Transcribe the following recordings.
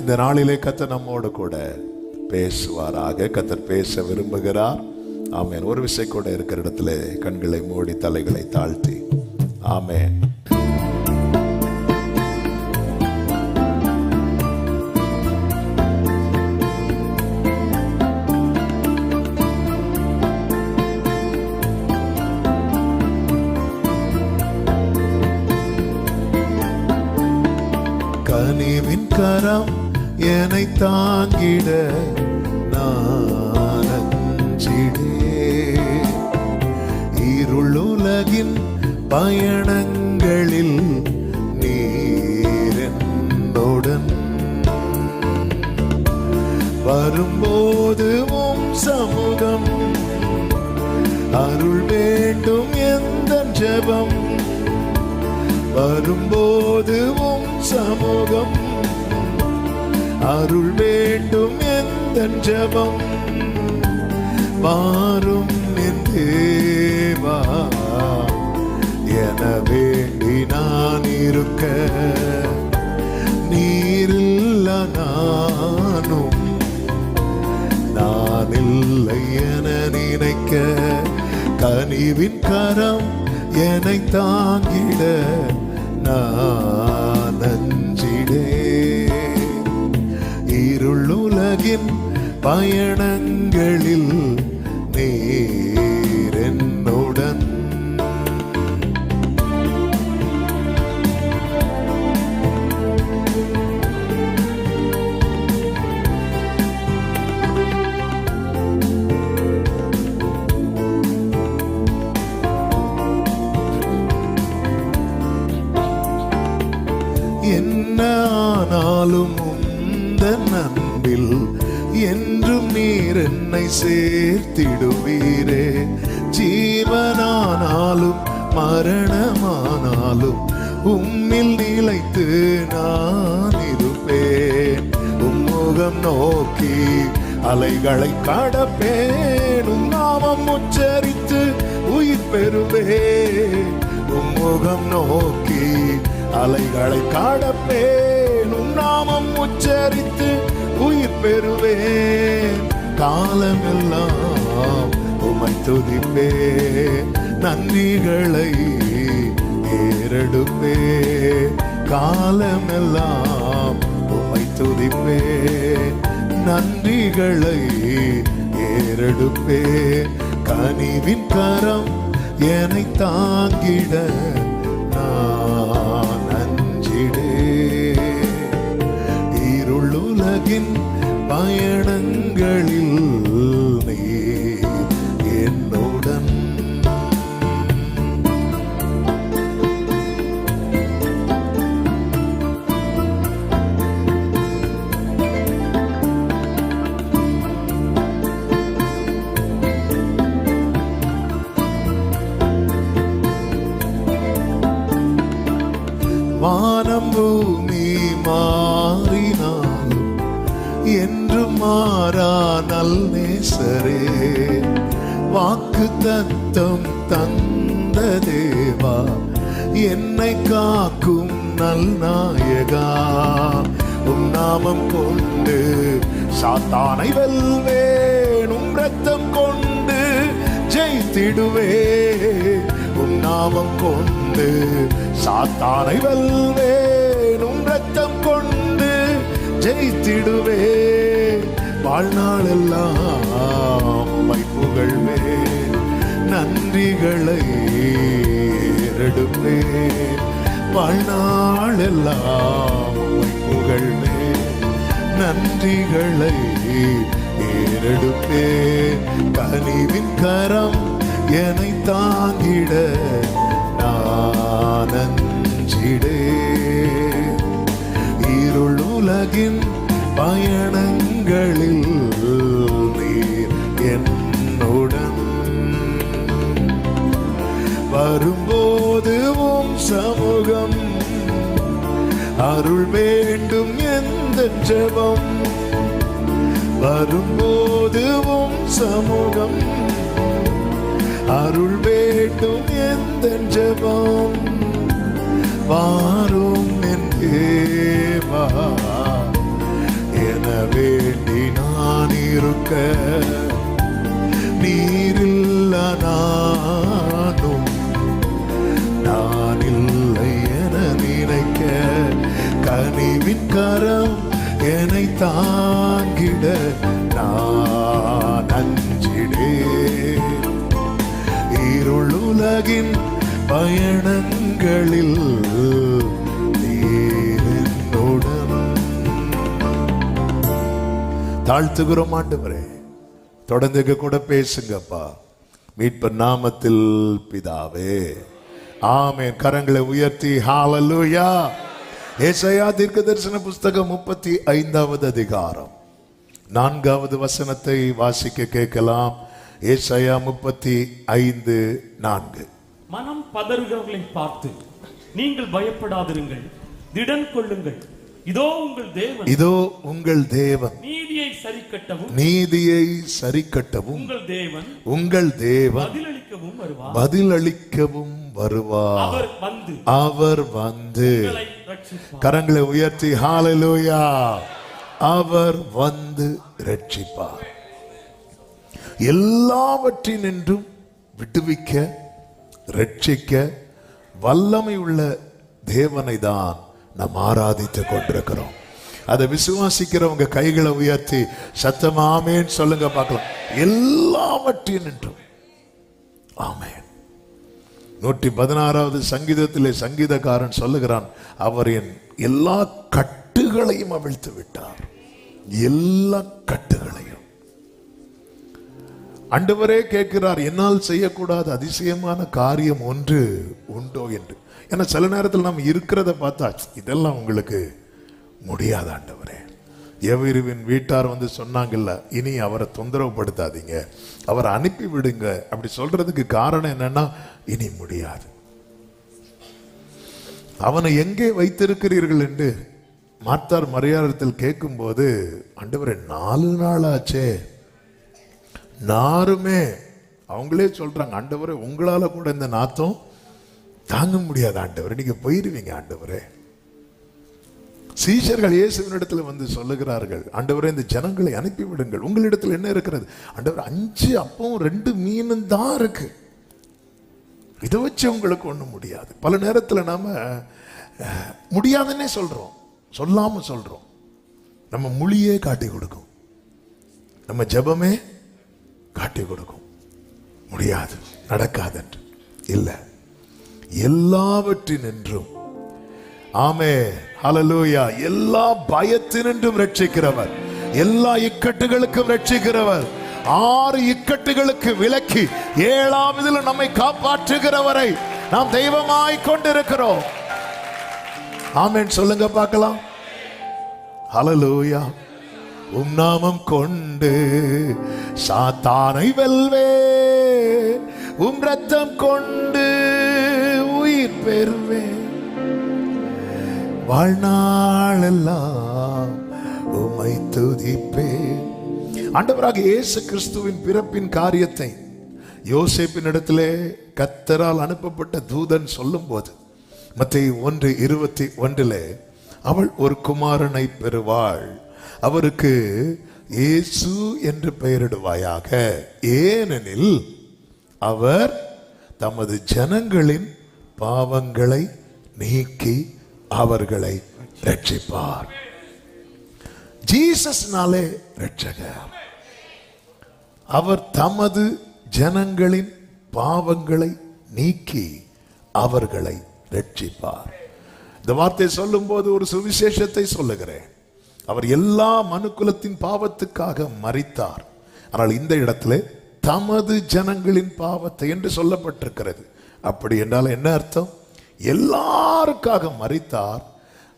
இந்த நாளிலே கர்த்தர் நம்மோடு கூட பேசுவாராக. கர்த்தர் பேச விரும்புகிறார். ஆமென். ஒரு விசை கூட இருக்கிற இடத்துல கண்களை மூடி தலைகளை தாழ்த்தி ஆமென். கனிவின் கரம் என்னை தாங்கிட நான் அஞ்சிடே. இருளுலகின் பயணங்களில் நீர் என்னுடன் வரும்போது உம் சமூகம் அருள் வேண்டும் எந்த ஜெபம். வரும்போது உம் சமூகம் அருள் வேண்டும் எந்த ஜெபம். வாரும் என் தேவா என வேண்டி நான் இருக்க, நீரில்ல நானும் நான் இல்லை என நினைக்க. கனிவின் கரம் என்னை தாங்கிட நான் அஞ்சிடே. இருளுலகின் பயணங்களில் நீர் என்னுடன். என்ன ஆனாலும் உந்தன் அன்பில் என்றும் நீர் என்னை சேர்த்திடுவீரே. ஜீவனானாலும் மரணமானாலும் உம்மில் நிலைத்து நான் இருப்பேன். உம்முகம் நோக்கி அலைகளை கடப்பேன். உம் நாமம் உச்சரித்து உயிர் பெறுவேன். உம்முகம் நோக்கி அலைகளை கடப்பேன். உம் நாமம் உச்சரித்து உயிர் பெறுவேன். காலமெல்லாம் உம்மை துதிப்பேன். நன்றிகளை ஏறெடுப்பேன். காலமெல்லாம் உம்மை துதிப்பேன். நன்றிகளை ஏறெடுப்பேன். கனிவின் கரம் என்னை தாங்கிட நான் அஞ்சிடே. இருளுலகின் பயணங்களில் நீர் என்னுடன். வானம் பூமி மாறினாலும் என்று மாறா நல்லேசரே. வாக்கு தத்தம் தந்த தேவா என்னை காக்கும் நல்நாயகா. உம் நாமம் கொண்டு சாத்தானை வெல்வேன். உம் இரத்தம் கொண்டு ஜெயித்திடுவேன். உம் நாமம் கொண்டு சாத்தானை வெல்வேன். உம் இரத்தம் கொண்டு ஜெயித்திடுவேன். வாழ்நாளெல்லாம் உம்மை புகழ்வேன். நன்றிகளை ஏறெடுப்பேன். வாழ்நாளெல்லாம் உம்மை புகழ்வேன். நன்றிகளை ஏறெடுப்பேன். கனிவின் கரம் என்னை தாங்கிட நான் அஞ்சிடே. இருளுலகின் பயணங்களில் நீர் என்னுடன். வரும்போது உம் சமூகம் அருள் வேண்டும் எந்த ஜெபம். வரும்போது உம் சமூகம் அருள் வேண்டும் எந்த ஜெபம். வாரும் என் தேவா நீரில்ல நானும் நான் இல்லை என நினைக்க கனிவின் கரம் என்னை தாங்கிட நான் அஞ்சிடேன். இருள் உலகின் பயணங்களில் நீருடன் தாழ்த்துகிறோம் ஆண்டவரே. தொடர்ந்து கூட பேசுங்கப்பா. மீட்பர் நாமத்தில் பிதாவே, ஆமென். கரங்களை உயர்த்தி ஹalleluya. ஏசாயா தீர்க்கதரிசன புஸ்தகம் 35வது அதிகாரம் 4வது வசனத்தை வாசிக்க கேட்கலாம். ஏசாயா 35:4. மனம் பதறுகிறவர்களை பார்த்து நீங்கள் பயப்படாதிருங்கள், திடன் கொள்ளுங்கள். இதோ உங்கள் தேவன், இதோ உங்கள் தேவன் நீதியை சரிக்கட்டவும், நீதியை சரிக்கட்டவும் உங்கள் தேவன், உங்கள் தேவன் பதிலளிக்கவும் வருவார், பதிலளிக்கவும் வருவார். அவர் வந்து கரங்களை உயர்த்தி ஹalleluya. அவர் வந்து ரட்சிப்பார். எல்லாவற்றினின்றும் விடுவிக்க ரட்சிக்க வல்லமை உள்ள தேவனை தான் நாம் ஆராதித்துக் கொண்டிருக்கிறோம். அதை விசுவாசிக்கிறவங்க கைகளை உயர்த்தி சத்தமா ஆமென் சொல்லுங்க பார்க்கலாம். எல்லாவற்றினின்றும் ஆமென். 116வது சங்கீதத்திலே சங்கீதக்காரன் சொல்லுகிறான், அவர் என் எல்லா கட்டுகளையும் அவிழ்த்து விட்டார். எல்லா கட்டுகளையும் ஆண்டவரே கேட்கிறார், என்னால் செய்யக்கூடாத அதிசயமான காரியம் ஒன்று உண்டோ என்று. ஏன்னா சில நேரத்தில் நாம் இருக்கிறத பார்த்தா இதெல்லாம் உங்களுக்கு முடியாத ஆண்டவரே. எவரிவின் வீட்டார் வந்து சொன்னாங்கல்ல, இனி அவரை தொந்தரவுப்படுத்தாதீங்க, அவரை அனுப்பி விடுங்க. அப்படி சொல்றதுக்கு காரணம் என்னன்னா, இனி முடியாது. அவனை எங்கே வைத்திருக்கிறீர்கள் என்று மார்த்தார் மரியாதத்தில் கேட்கும் போது, ஆண்டவரே 4 நாள் ஆச்சே. நாருமே அவங்களே சொல்றாங்க, ஆண்டவரே உங்களால கூட இந்த நாத்தம் தாங்க முடியாது ஆண்டவரே, நீங்க போயிருவீங்க ஆண்டவரே. சீஷர்கள் இயேசுவினிடத்தில் வந்து சொல்லுகிறார்கள், ஆண்டவரே இந்த ஜனங்களை அனுப்பி விடுங்கள், உங்களிடத்தில் என்ன இருக்கிறது? ஆண்டவர் 5 அப்பவும் 2 மீனும் தான் இருக்கு, இதை வச்சு உங்களுக்கு ஒண்ணும் முடியாது. பல நேரத்தில் நாம முடியாதுன்னே சொல்றோம், சொல்லாம சொல்றோம். நம்ம மொழியே காட்டி கொடுக்கும், நம்ம ஜெபமே காட்டி கொடுக்கும். முடியாது, நடக்காது என்று இல்லை. எல்லாவற்றினின்றும் ஆமென் ஹalleluya. எல்லா பயத்தினின்றும் ரட்சிக்கிறவர், எல்லா இக்கட்டுகளுக்கும் ரட்சிக்கிறவர், 6 இக்கட்டுகளுக்கு விலக்கி 7ஆவதில் நம்மை காப்பாற்றுகிறவரை நாம் தெய்வமாய் கொண்டிருக்கிறோம். ஆமென் சொல்லுங்க பார்க்கலாம். ஹalleluya. உம் நாமம் கொண்டு சாத்தானை வெல்வே, உம் ரத்தம் கொண்டு உயிர் பெறுவேன், வாழ்நாளெல்லாம் உம்மை துதிப்பேன். ஆண்டவராக இயேசு கிறிஸ்துவின் பிறப்பின் காரியத்தை யோசேப்பின் இடத்திலே கர்த்தரால் அனுப்பப்பட்ட தூதன் சொல்லும் போது மத்தேயு 1:21 அவள் ஒரு குமாரனை பெறுவாள், அவருக்கு இயேசு என்று பெயரிடுவாயாக, ஏனெனில் அவர் தமது ஜனங்களின் பாவங்களை நீக்கி அவர்களை ரட்சிப்பார். ஜீசஸ்னாலே ரட்சகர். அவர் தமது ஜனங்களின் பாவங்களை நீக்கி அவர்களை ரட்சிப்பார். இந்த வார்த்தை சொல்லும் போது ஒரு சுவிசேஷத்தை சொல்லுகிறேன். அவர் எல்லா மனுக்குலத்தின் பாவத்துக்காக மரித்தார். ஆனால் இந்த இடத்துல தமது ஜனங்களின் பாவத்தை என்று சொல்லப்பட்டிருக்கிறது. அப்படி என்றால் என்ன அர்த்தம்? எல்லாருக்காக மரித்தார்.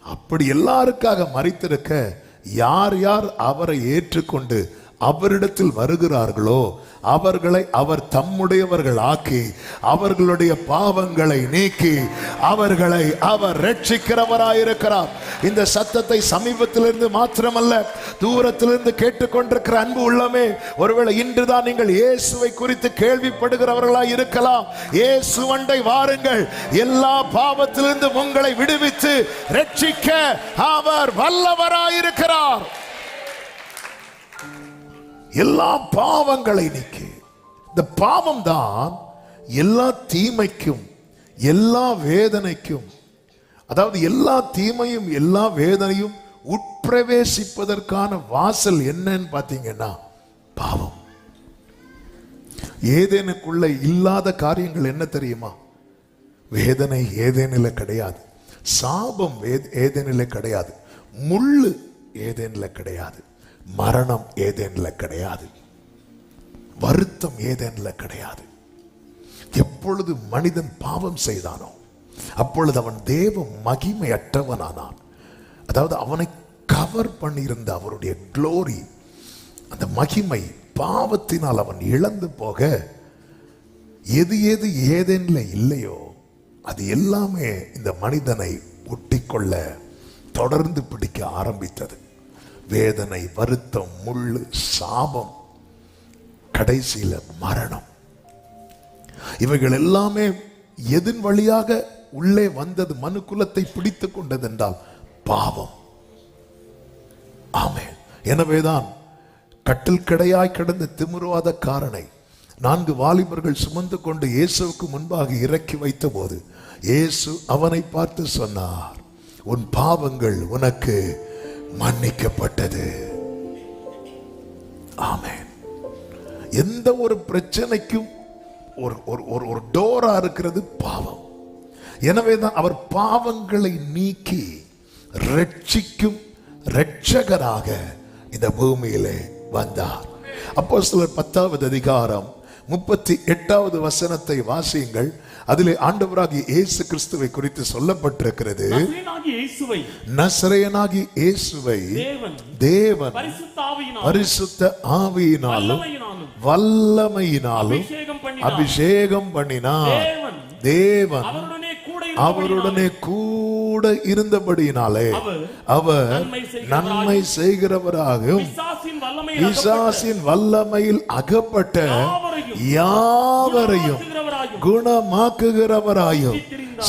அப்படி எல்லாருக்காக மரித்திருக்க யார் யார் அவரை ஏற்றுக்கொண்டு அவரிடத்தில் வருகிறார்களோ அவர்களை அவர் தம்முடையவர்கள் ஆக்கி அவர்களுடைய பாவங்களை நீக்கி அவர்களை அவர் ரட்சிக்கிறவராயிருக்கிறார். இந்த சத்தத்தை சமீபத்திலிருந்து மாத்திரமல்ல தூரத்திலிருந்து கேட்டுக்கொண்டிருக்கிற அன்பு உள்ளமே, ஒருவேளை இன்றுதான் நீங்கள் இயேசுவை குறித்து கேள்விப்படுகிறவர்களாய் இருக்கலாம். இயேசுவண்டை வாருங்கள், எல்லா பாவத்திலிருந்து உங்களை விடுவித்து ரட்சிக்க அவர் வல்லவராயிருக்கிறார். எல்லா பாவங்களை நீக்கி. இந்த பாவம் தான் எல்லா தீமைக்கும் எல்லா வேதனைக்கும், அதாவது எல்லா தீமையும் எல்லா வேதனையும் உட்பிரவேசிப்பதற்கான வாசல் என்னன்னு பார்த்தீங்கன்னா பாவம். ஏதேனுக்குள்ள இல்லாத காரியங்கள் என்ன தெரியுமா? வேதனை ஏதேனில் கிடையாது, சாபம் ஏதேனில் கிடையாது, முள்ளு ஏதேனில் கிடையாது, மரணம் ஏதேனில் கிடையாது, வருத்தம் ஏதேனில் கிடையாது. எப்பொழுது மனிதன் பாவம் செய்தானோ அப்பொழுது அவன் தேவ மகிமையற்றவனானான். அதாவது அவனை கவர் பண்ணியிருந்த அவருடைய க்ளோரி, அந்த மகிமை பாவத்தினால் அவன் இழந்து போக, எது எது ஏதேன்ல இல்லையோ அது எல்லாமே இந்த மனிதனை ஒட்டிக்கொள்ள தொடர்ந்து பிடிக்க ஆரம்பித்தது. வேதனை, வருத்தம், முள்ளு, சாபம், கடைசியில மரணம். இவைகள் எல்லாமே எதன் வழியாக உள்ளே வந்தது? மனுக்குலத்தை பிடித்து கொண்டது என்றால் பாவம். ஆமென். எனவேதான் கட்டில் கிடையாய் கிடந்த திமிர்வாதக்காரனை 4 வாலிபர்கள் சுமந்து கொண்டு இயேசுவுக்கு முன்பாக இறக்கி வைத்த போது இயேசு அவனை பார்த்து சொன்னார், உன் பாவங்கள் உனக்கு மன்னிக்கப்பட்டது. ஆமென். எந்த ஒரு பிரச்சனைக்கும் ஒரு டோரா இருக்கிறது பாவம். எனவேதான் அவர் பாவங்களை நீக்கி ரட்சிக்கும் இரட்சகராக இந்த பூமியிலே வந்தார். அப்போஸ்தலர் 10வது அதிகாரம் 38வது வசனத்தை வாசியுங்கள். அதிலே ஆண்டவராகிய இயேசு கிறிஸ்துவை குறித்து சொல்லப்பட்டிருக்கிறது. நசரேயனாகிய இயேசுவை தேவன் பரிசுத்த ஆவியினாலும் வல்லமையினாலும் அபிஷேகம் பண்ணினார். தேவன் அவருடனே கூட இருந்தபடியினாலே அவர் நன்மை செய்கிறவராகவும் பிசாசின் வல்லமையில் அகப்பட்ட யாவரையும் குணமாக்குகிறவராயும்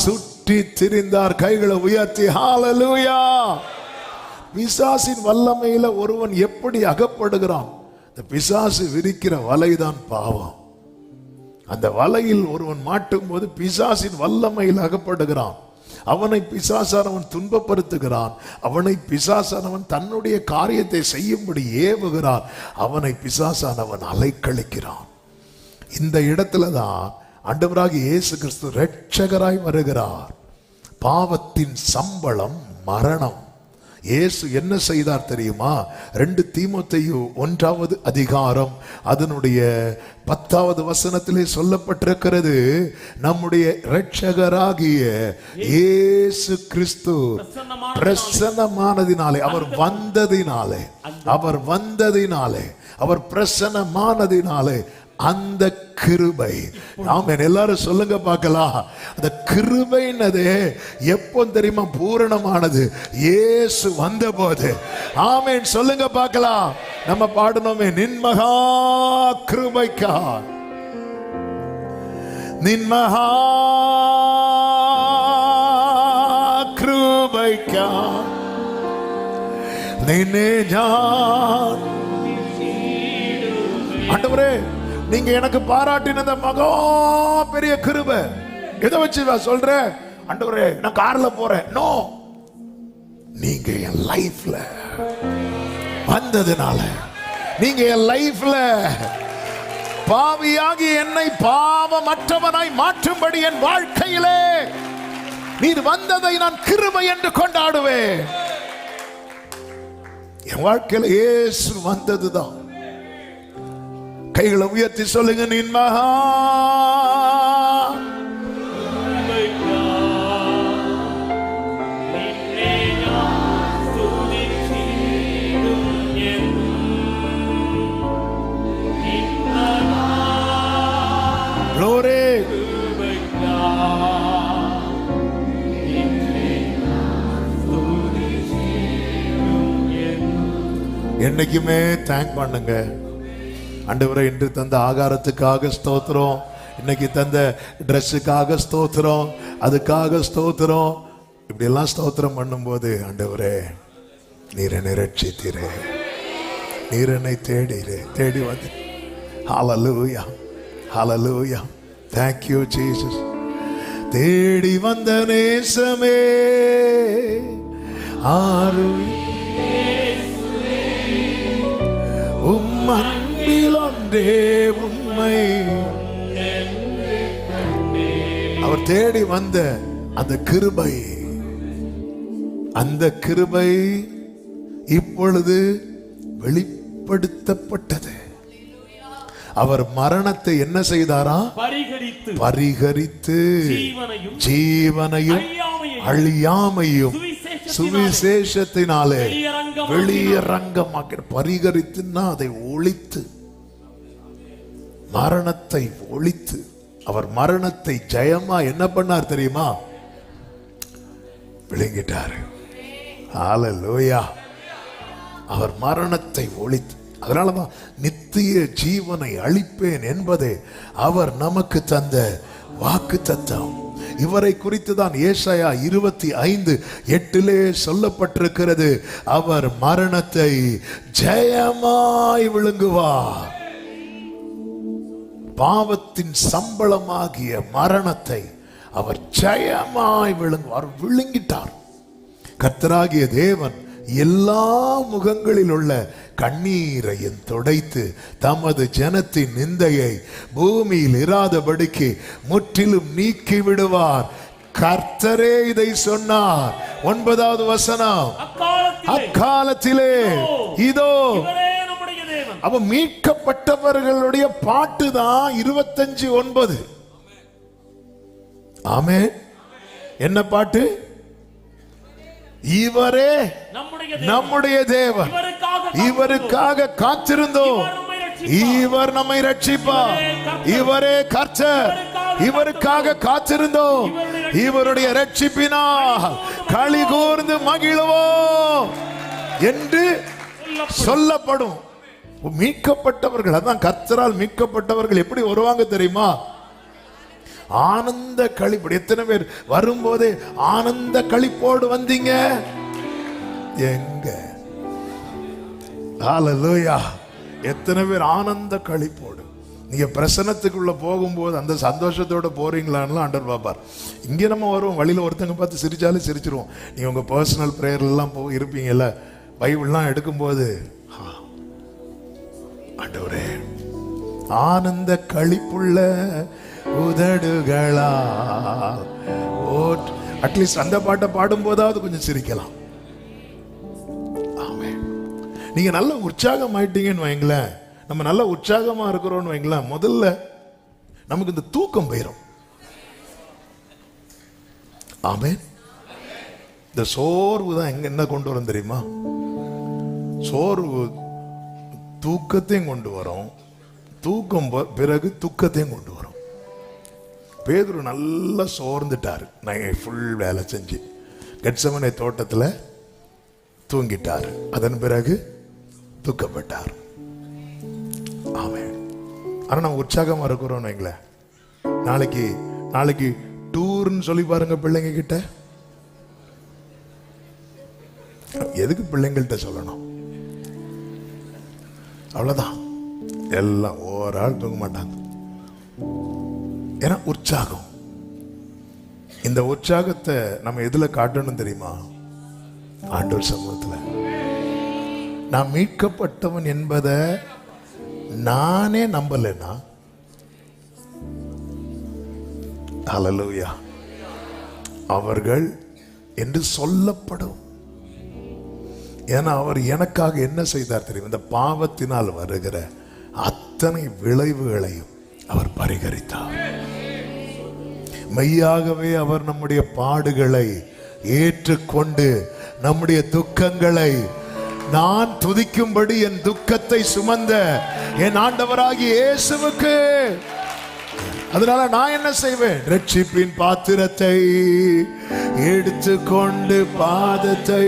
சுற்றி திரிந்தார். கைகளை உயர்த்தி ஹalleluya. பிசாசின் வல்லமையில ஒருவன் எப்படி அகப்படுகிறான்? இந்த பிசாசு விரிக்கிற வலைதான் பாவம். அந்த வலையில் ஒருவன் மாட்டும் போது பிசாசின் வல்லமையில் அகப்படுகிறான். அவனை பிசாசானவன் துன்பப்படுத்துகிறான். அவனை பிசாசானவன் தன்னுடைய காரியத்தை செய்யும்படி ஏவுகிறான். அவனை பிசாசானவன் அலைக்கழிக்கிறான். இந்த இடத்துல தான் ஆண்டவராகிய இயேசு கிறிஸ்து இரட்சகராய் வருகிறார். பாவத்தின் சம்பளம் மரணம். இயேசு என்ன செய்தார் தெரியுமா? 2 தீமோத்தேயு 1வது அதிகாரம் அதனுடைய 10வது வசனத்திலே சொல்லப்பட்டிருக்கிறது. நம்முடைய இரட்சகராகிய இயேசு கிறிஸ்து பிரசன்னமானதினாலே, அவர் வந்ததினாலே, அவர் பிரசன்னமானதினாலே அந்த கிருபை. ஆமென். எல்லாரும் சொல்லுங்க பார்க்கலாம். அந்த கிருபைனது எப்போ தெரியுமா பூரணமானது? இயேசு வந்தபோது. ஆமென். சொல்லுங்க பார்க்கலாம். நம்ம பாடணுமே, நின் மகா கிருபைக்கா, நின் மகா கிருபைக்கா நின்னே ஞான். ஆண்டவரே, நீங்க எனக்கு பாராட்டினத மகா பெரிய கிருபை எதை வச்சு சொல்ற? ஆண்டவரே, நான் கார்ல போறேன். நோ, நீங்க என் லைஃப்ல வந்ததுனால, நீங்க என் லைஃப்ல பாவியாகி என்னை பாவமற்றவனாய் மாற்றும்படி என் வாழ்க்கையிலே நீர் வந்ததை நான் கிருபை என்று கொண்டாடுவேன். என் வாழ்க்கையில இயேசு வந்ததுதான். கைகளை உயர்த்தி சொல்லுங்க, நின் மகா glory. என்னைக்குமே தேங்க் பண்ணுங்க. ஆண்டவரே, இன்று தந்த ஆகாரத்துக்காக ஸ்தோத்திரம், இன்னைக்கு தந்த ட்ரெஸ்ஸுக்காக ஸ்தோத்திரம், அதுக்காக ஸ்தோத்திரம். இப்படி எல்லாம் ஸ்தோத்திரம் பண்ணும்போது, ஆண்டவரே நீர் என்னை ரட்சித்தீரே, நீர் என்னை தேடி வந்து. ஹalleluya, ஹalleluya. Thank you Jesus. தேடி வந்த நேசமே ஆறு அன்பில் ஒன்றே உண்மை. அவர் தேடி வந்த அந்த கிருபை இப்பொழுது வெளிப்படுத்தப்பட்டது. அவர் மரணத்தை என்ன செய்தாரா? பரிகரித்து ஜீவனையும் அழியாமையும் சுவிசேஷத்தினாலே வெளியரங்கமாக்க. பரிகரித்துன்னா அதை ஒழித்து, மரணத்தை ஒழித்து. அவர் மரணத்தை ஜெயமா என்ன பண்ணார் தெரியுமா? விளங்கிட்டாரு. ஹalleluya. அவர் மரணத்தை ஒழித்து, அதனாலதான் நித்திய ஜீவனை அளிப்பேன் என்பதே அவர் நமக்கு தந்த வாக்குத்தத்தம். இவரை குறித்து தான் ஏசாயா 25:8 சொல்லப்பட்டிருக்கிறது. அவர் மரணத்தை ஜெயமாய் விழுங்குவார். பாவத்தின் சம்பளமாகிய மரணத்தை அவர் ஜெயமாய் விழுங்கிட்டார். கர்த்தராகிய தேவன் எல்லா முகங்களில் உள்ள கண்ணீரையும் துடைத்து தமது ஜனத்தின் நிந்தையை பூமியில் இராதபடிக்கு முற்றிலும் நீக்கி விடுவார். கர்த்தரே இதை சொன்னார். 9வது வசனம், அக்காலத்திலே இதோ. அப்ப மீட்கப்பட்டவர்களுடைய பாட்டு தான் 25:9. ஆமென். என்ன பாட்டு? இவரே நம்முடைய தேவன், இவருக்காக காத்திருந்தோம், இவர் நம்மை ரட்சிப்பார், இவரே கர்த்தர், இவருக்காக காத்திருந்தோம், இவருடைய ரட்சிப்பினால் களி கூர்ந்து மகிழ்வோம் என்று சொல்லப்படும். மீட்கப்பட்டவர்கள், அதான் கர்த்தரால் மீட்கப்பட்டவர்கள் எப்படி வருவாங்க தெரியுமா? ஆனந்த களிப்போடு. எத்தனை பேர் வரும்போதே ஆனந்த களிப்போடு வந்தீங்க? எங்க? ஹalleluya. எத்தனை பேர் ஆனந்த களிப்போடு? நீங்க பிரசன்னத்துக்குள்ள போகும்போது அந்த சந்தோஷத்தோட போறீங்களான்னு ஆண்டவர் பாப்பார். இங்க நம்ம வருவோம், வழியில ஒருத்தங்க பார்த்து சிரிச்சாலும் சிரிச்சிருவோம். நீங்க உங்க பர்சனல் பிரேயர் எல்லாம் இருப்பீங்கல்ல, பைபிள்லாம் எடுக்கும்போது ஆண்டவரே ஆனந்த களிப்புள்ள உதடுகளா, அட்லீஸ்ட் அந்த பாட்டை பாடும் போதாவது கொஞ்சம் சிரிக்கலாம். ஆமென். நீங்க நல்ல உற்சாகம் ஆயிட்டீங்கன்னு வைங்களேன், நம்ம நல்ல உற்சாகமா இருக்கிறோம்னு வைங்களேன், முதல்ல நமக்கு இந்த தூக்கம் போயிடும். ஆமென். இந்த சோர்வு தான் என்ன கொண்டு வரும் தெரியுமா? சோர்வு தூக்கத்தையும் கொண்டு வரும், தூக்கம் பிறகு துக்கத்தையும் கொண்டு வரும். பேதுரு நல்லா சோர்ந்துட்டார். நான் ஃபுல் வேலை செஞ்சு கெத்செமனே தோட்டத்தில் தூங்கிட்டார். அதன் பிறகு துக்கப்பட்டார். ஆமென். ஆனா நம்ம உற்சாகமா இருக்கிறோம் வைங்களேன். நாளைக்கு டூர்னு சொல்லி பாருங்க பிள்ளைங்க கிட்ட. எதுக்கு பிள்ளைங்கள்ட்ட சொல்லணும்? அவ்வளவுதான். எல்லாம் ஒரு ஆள் தூங்க மாட்டாங்க. ஏன்னா உற்சாகம். இந்த உற்சாகத்தை நம்ம எதுல காட்டணும் தெரியுமா? ஆண்டவர் சமூகத்துல. நான் மீட்கப்பட்டவன் என்பதை நானே நம்பலனா, ஹல்லேலூயா, அவர்கள் என்று சொல்லப்படும். ஏன்னா அவர் எனக்காக என்ன செய்தார் தெரியும்? இந்த பாவத்தினால் வருகிற அத்தனை விளைவுகளையும் அவர் பரிகரித்தார். மெய்யாகவே அவர் நம்முடைய பாடுகளை ஏற்றுக்கொண்டு நம்முடைய துக்கங்களை, நான் துதிக்கும்படி என் துக்கத்தை சுமந்த என் ஆண்டவராகிய இயேசுவுக்கு, அதனால நான் என்ன செய்வேன்? ரட்சிப்பின் பாத்திரத்தை எடுத்துக்கொண்டு பாதத்தை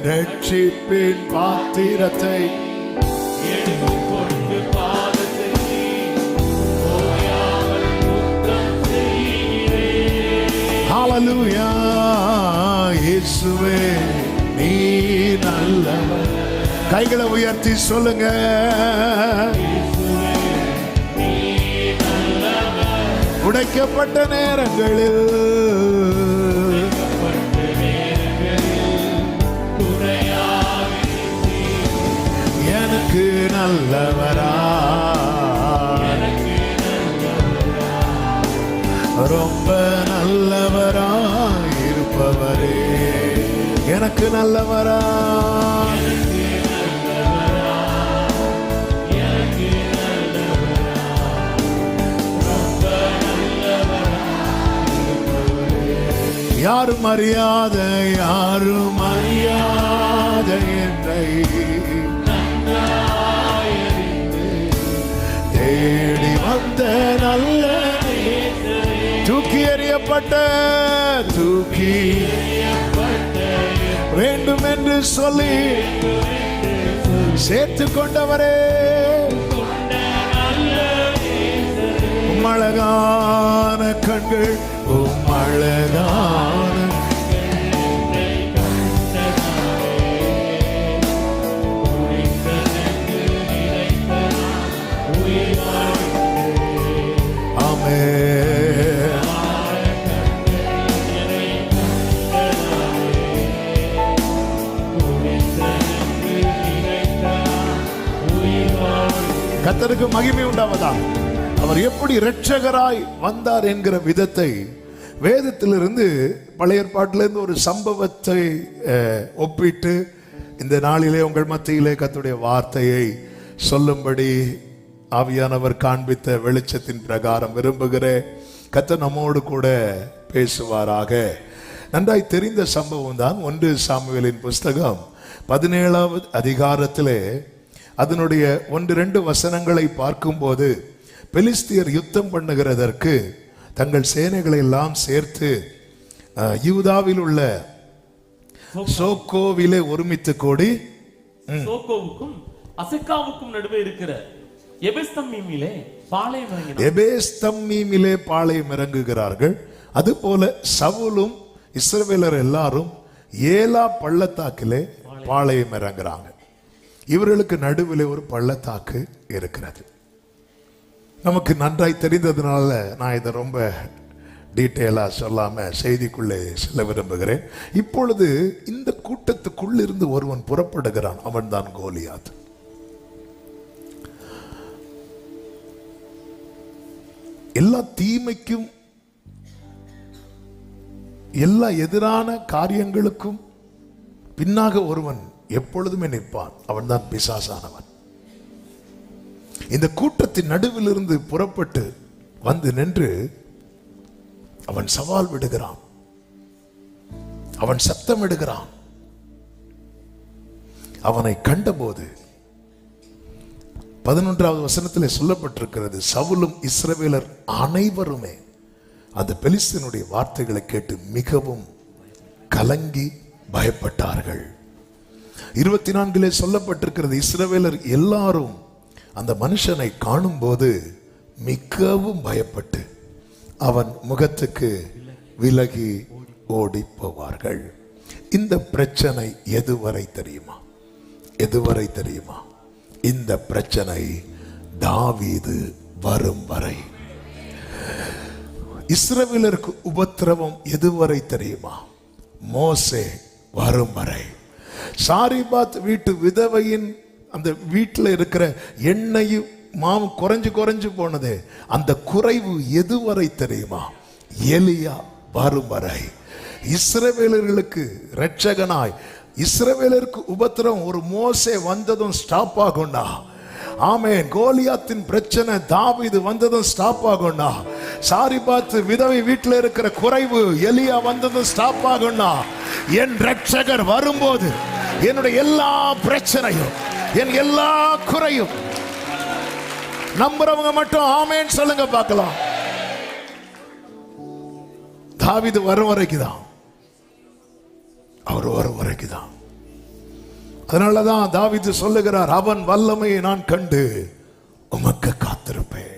ரட்சிப்பின் பாத்திரத்தை எடுத்துக்கொண்டு பாதத்தை ஓயாமல் முத்தம் செய்கிறேன். அல்லேலூயா இயேசுவே நீ நல்லவர். கைகளை உயர்த்தி சொல்லுங்க. உடைக்கப்பட்ட நேரங்களில் எனக்கு நல்லவரா, ரொம்ப நல்லவரா இருப்பவரே, எனக்கு நல்லவரா, யாரும் அறியாத யாரும் அறியாத என்னை தேடி வந்த நல்ல தூக்கி எறியப்பட்ட தூக்கி வேண்டும் என்று சொல்லி சேர்த்து கொண்டவரே, அழகான கண்கள் அழகான கர்த்தருக்கு மகிமை உண்டாவதா. அவர் எப்படி இரட்சகராய் வந்தார் என்கிற விதத்தை வேதத்திலிருந்து பழைய ஏற்பாட்டிலிருந்து ஒரு சம்பவத்தை ஒப்பிட்டு இந்த நாளிலே உங்கள் மத்தியிலே கர்த்தருடைய வார்த்தையை சொல்லும்படி ஆவியானவர் காண்பித்த வெளிச்சத்தின் பிரகாரம் விரும்புகிறேன். கர்த்தர் நம்மோடு கூட பேசுவாராக. நன்றாய் தெரிந்த சம்பவம் தான் 1 சாமுவேலின் புஸ்தகம் 17வது அதிகாரத்திலே அதனுடைய 1-2 வசனங்களை பார்க்கும்போது பெலிஸ்தியர் யுத்தம் பண்ணுகிறதற்கு தங்கள் சேனைகளை எல்லாம் சேர்த்து யூதாவில் உள்ள சோக்கோவிலே ஒருமித்து கூடி சோக்கோவுக்கும் அசெக்காவுக்கும் நடுவே இருக்கிற எபேஸ்தம்மீமிலே பாளையம் இறங்குகிறார்கள். அதுபோல சவுலும் இஸ்ரவேலர் எல்லாரும் ஏலா பள்ளத்தாக்கிலே பாளையம் இறங்குறாங்க. இவர்களுக்கு நடுவில் ஒரு பள்ளத்தாக்கு இருக்கிறது. நமக்கு நன்றாய் தெரிந்ததுனால நான் இதை ரொம்ப டீட்டெயிலாக சொல்லாமல் செய்திக்குள்ளே செல்ல விரும்புகிறேன். இப்பொழுது இந்த கூட்டத்துக்குள்ளிருந்து ஒருவன் புறப்படுகிறான். அவன் தான் கோலியாத். எல்லா தீமைக்கும் எல்லா எதிரான காரியங்களுக்கும் பின்னாக ஒருவன் எப்பொழுதுமே நிற்பான். அவன் தான் பிசாசானவன். இந்த கூட்டத்தின் நடுவில் இருந்து புறப்பட்டு வந்து நின்று அவன் சவால் விடுகிறான். அவன் சத்தம் இடுகிறான். அவனை கண்டபோது 11வது வசனத்தில் சொல்லப்பட்டிருக்கிறது, சவுலும் இஸ்ரவேலர் அனைவருமே அந்த பெலிஸ்தீனுடைய வார்த்தைகளை கேட்டு மிகவும் கலங்கி பயப்பட்டார்கள். 24 சொல்லப்பட்டிருக்கிறது, இஸ்ரவேலர் எல்லாரும் அந்த மனுஷனை காணும் போது மிகவும் பயப்பட்டு அவன் முகத்துக்கு விலகி ஓடி போவார்கள். இந்த பிரச்சனை எதுவரை தெரியுமா? எதுவரை தெரியுமா? இந்த பிரச்சனை தாவீது வரும் வரை. இஸ்ரவேலருக்கு உபத்திரவம் எதுவரை தெரியுமா? மோசே வரும் வரை. சாரிபாத் வீட்டு விதவையின் அந்த வீட்டில் இருக்கிற எண்ணெயும் மாவும் குறைஞ்சு போனது. அந்த குறைவு எதுவரை தெரியுமா? எலியா வரும் வரை. இஸ்ரவேலர்களுக்கு இரட்சகனாய் இஸ்ரவேலருக்கு உபத்திரம் ஒரு மோசே வந்ததும் ஸ்டாப் ஆகும்டா. ஆமென். கோலியாத்தின் பிரச்சனை தாவீது வந்ததும் ஸ்டாப் ஆகும்டா. சாரிபாத் விதவை வீட்டில் இருக்கிற குறைவு எலியா வந்ததும் ஸ்டாப் ஆகும்டா. என் இரட்சகர் வரும்போது என்னுடைய எல்லா பிரச்சனையும் என் எல்லா குறையும். நம்புறவங்க மட்டும் ஆமென் சொல்லுங்க பார்க்கலாம். தாவீது வரும் வரைக்குதான், அவர் வரும் வரைக்குதான். அதனாலதான் தாவீது சொல்லுகிறார், அவன் வல்லமையை நான் கண்டு உமக்கு காத்திருப்பேன்.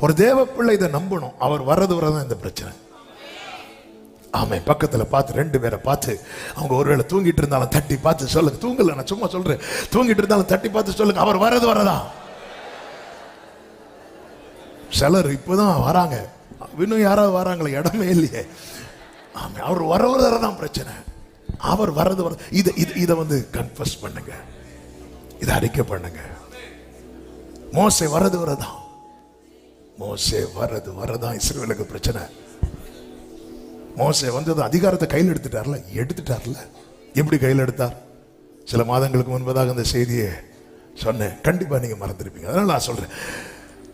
ஒரு தேவ பிள்ளை இதை நம்பணும். அவர் வர்றது வரதான் இந்த பிரச்சனை. ஆமென். பக்கத்துல பார்த்து 2 பேரை பார்த்து, அவங்க ஒருவேளை தூங்கிட்டு இருந்தாலும் தட்டி பார்த்து சொல்லுங்க. தூங்கல, நான் சும்மா சொல்றேன். தூங்கிட்டு இருந்தாலும் தட்டி பார்த்து சொல்லுங்க, அவர் வரதா. சிலர் இப்பதான் வராங்க, இன்னும் யாராவது வராங்களே, இடமே இல்லையே. ஆமாம், அவர் வரதான் பிரச்சனை. அவர் வரது இதை கன்ஃபஸ் பண்ணுங்க, இதை அறிக்கை பண்ணுங்க. மோசே வரதான், மோசே வரதான் இஸ்ரவேலுக்கு பிரச்சனை. மோசே வந்தது அதிகாரத்தை கையில் எடுத்துட்டார்ல. எப்படி கையில் எடுத்தார்? சில மாதங்களுக்கு முன்பதாக அந்த செய்தியை சொன்னேன், கண்டிப்பா நீங்க மறந்துருப்பீங்க. அதனால நான் சொல்றேன்,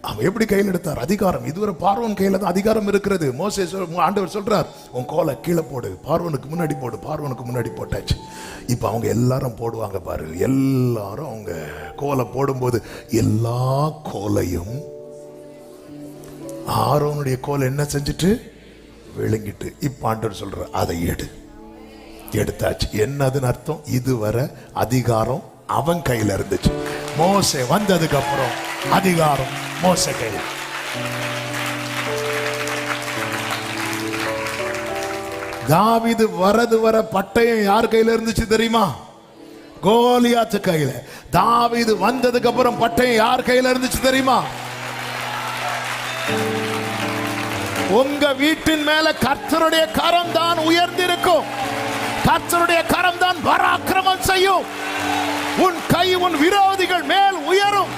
அவன் எப்படி கையில் எடுத்தார்? அதிகாரம். இதுவரை பார்வோன் கையில தான் அதிகாரம் இருக்கிறது. மோசே ஆண்டவர் சொல்றார், உன் கோலை கீழே போடு, பார்வோனுக்கு முன்னாடி போடு. பார்வோனுக்கு முன்னாடி போட்டாச்சு. இப்ப அவங்க எல்லாரும் போடுவாங்க பாரு. எல்லாரும் அவங்க கோலை போடும்போது எல்லா கோலையும் ஆரோனுடைய கோலை என்ன செஞ்சுட்டு விழுங்கிட்டு, இப்ப ஆண்டவர் சொல்ற, அதை எடுத்தாச்சு. என்னதுன்னு அர்த்தம்? இதுவரை அதிகாரம் அவன் கையில இருந்துச்சு. மோசே வந்ததுக்கு அப்புறம் அதிகாரம் மோசே கையில். தாவீது வர பட்டயம் யார் கையில இருந்துச்சு தெரியுமா? கோலியாத்து கையில. தாவீது வந்ததுக்கு அப்புறம் பட்டயம் யார் கையில இருந்துச்சு தெரியுமா? உங்க வீட்டின் மேல கர்த்தருடைய கரம் தான் உயர்ந்திருக்கும். கர்த்தருடைய கரம் தான் பராக்கிரமம் செய்யும். உன் கை உன் விரோதிகள் மேல் உயரும்.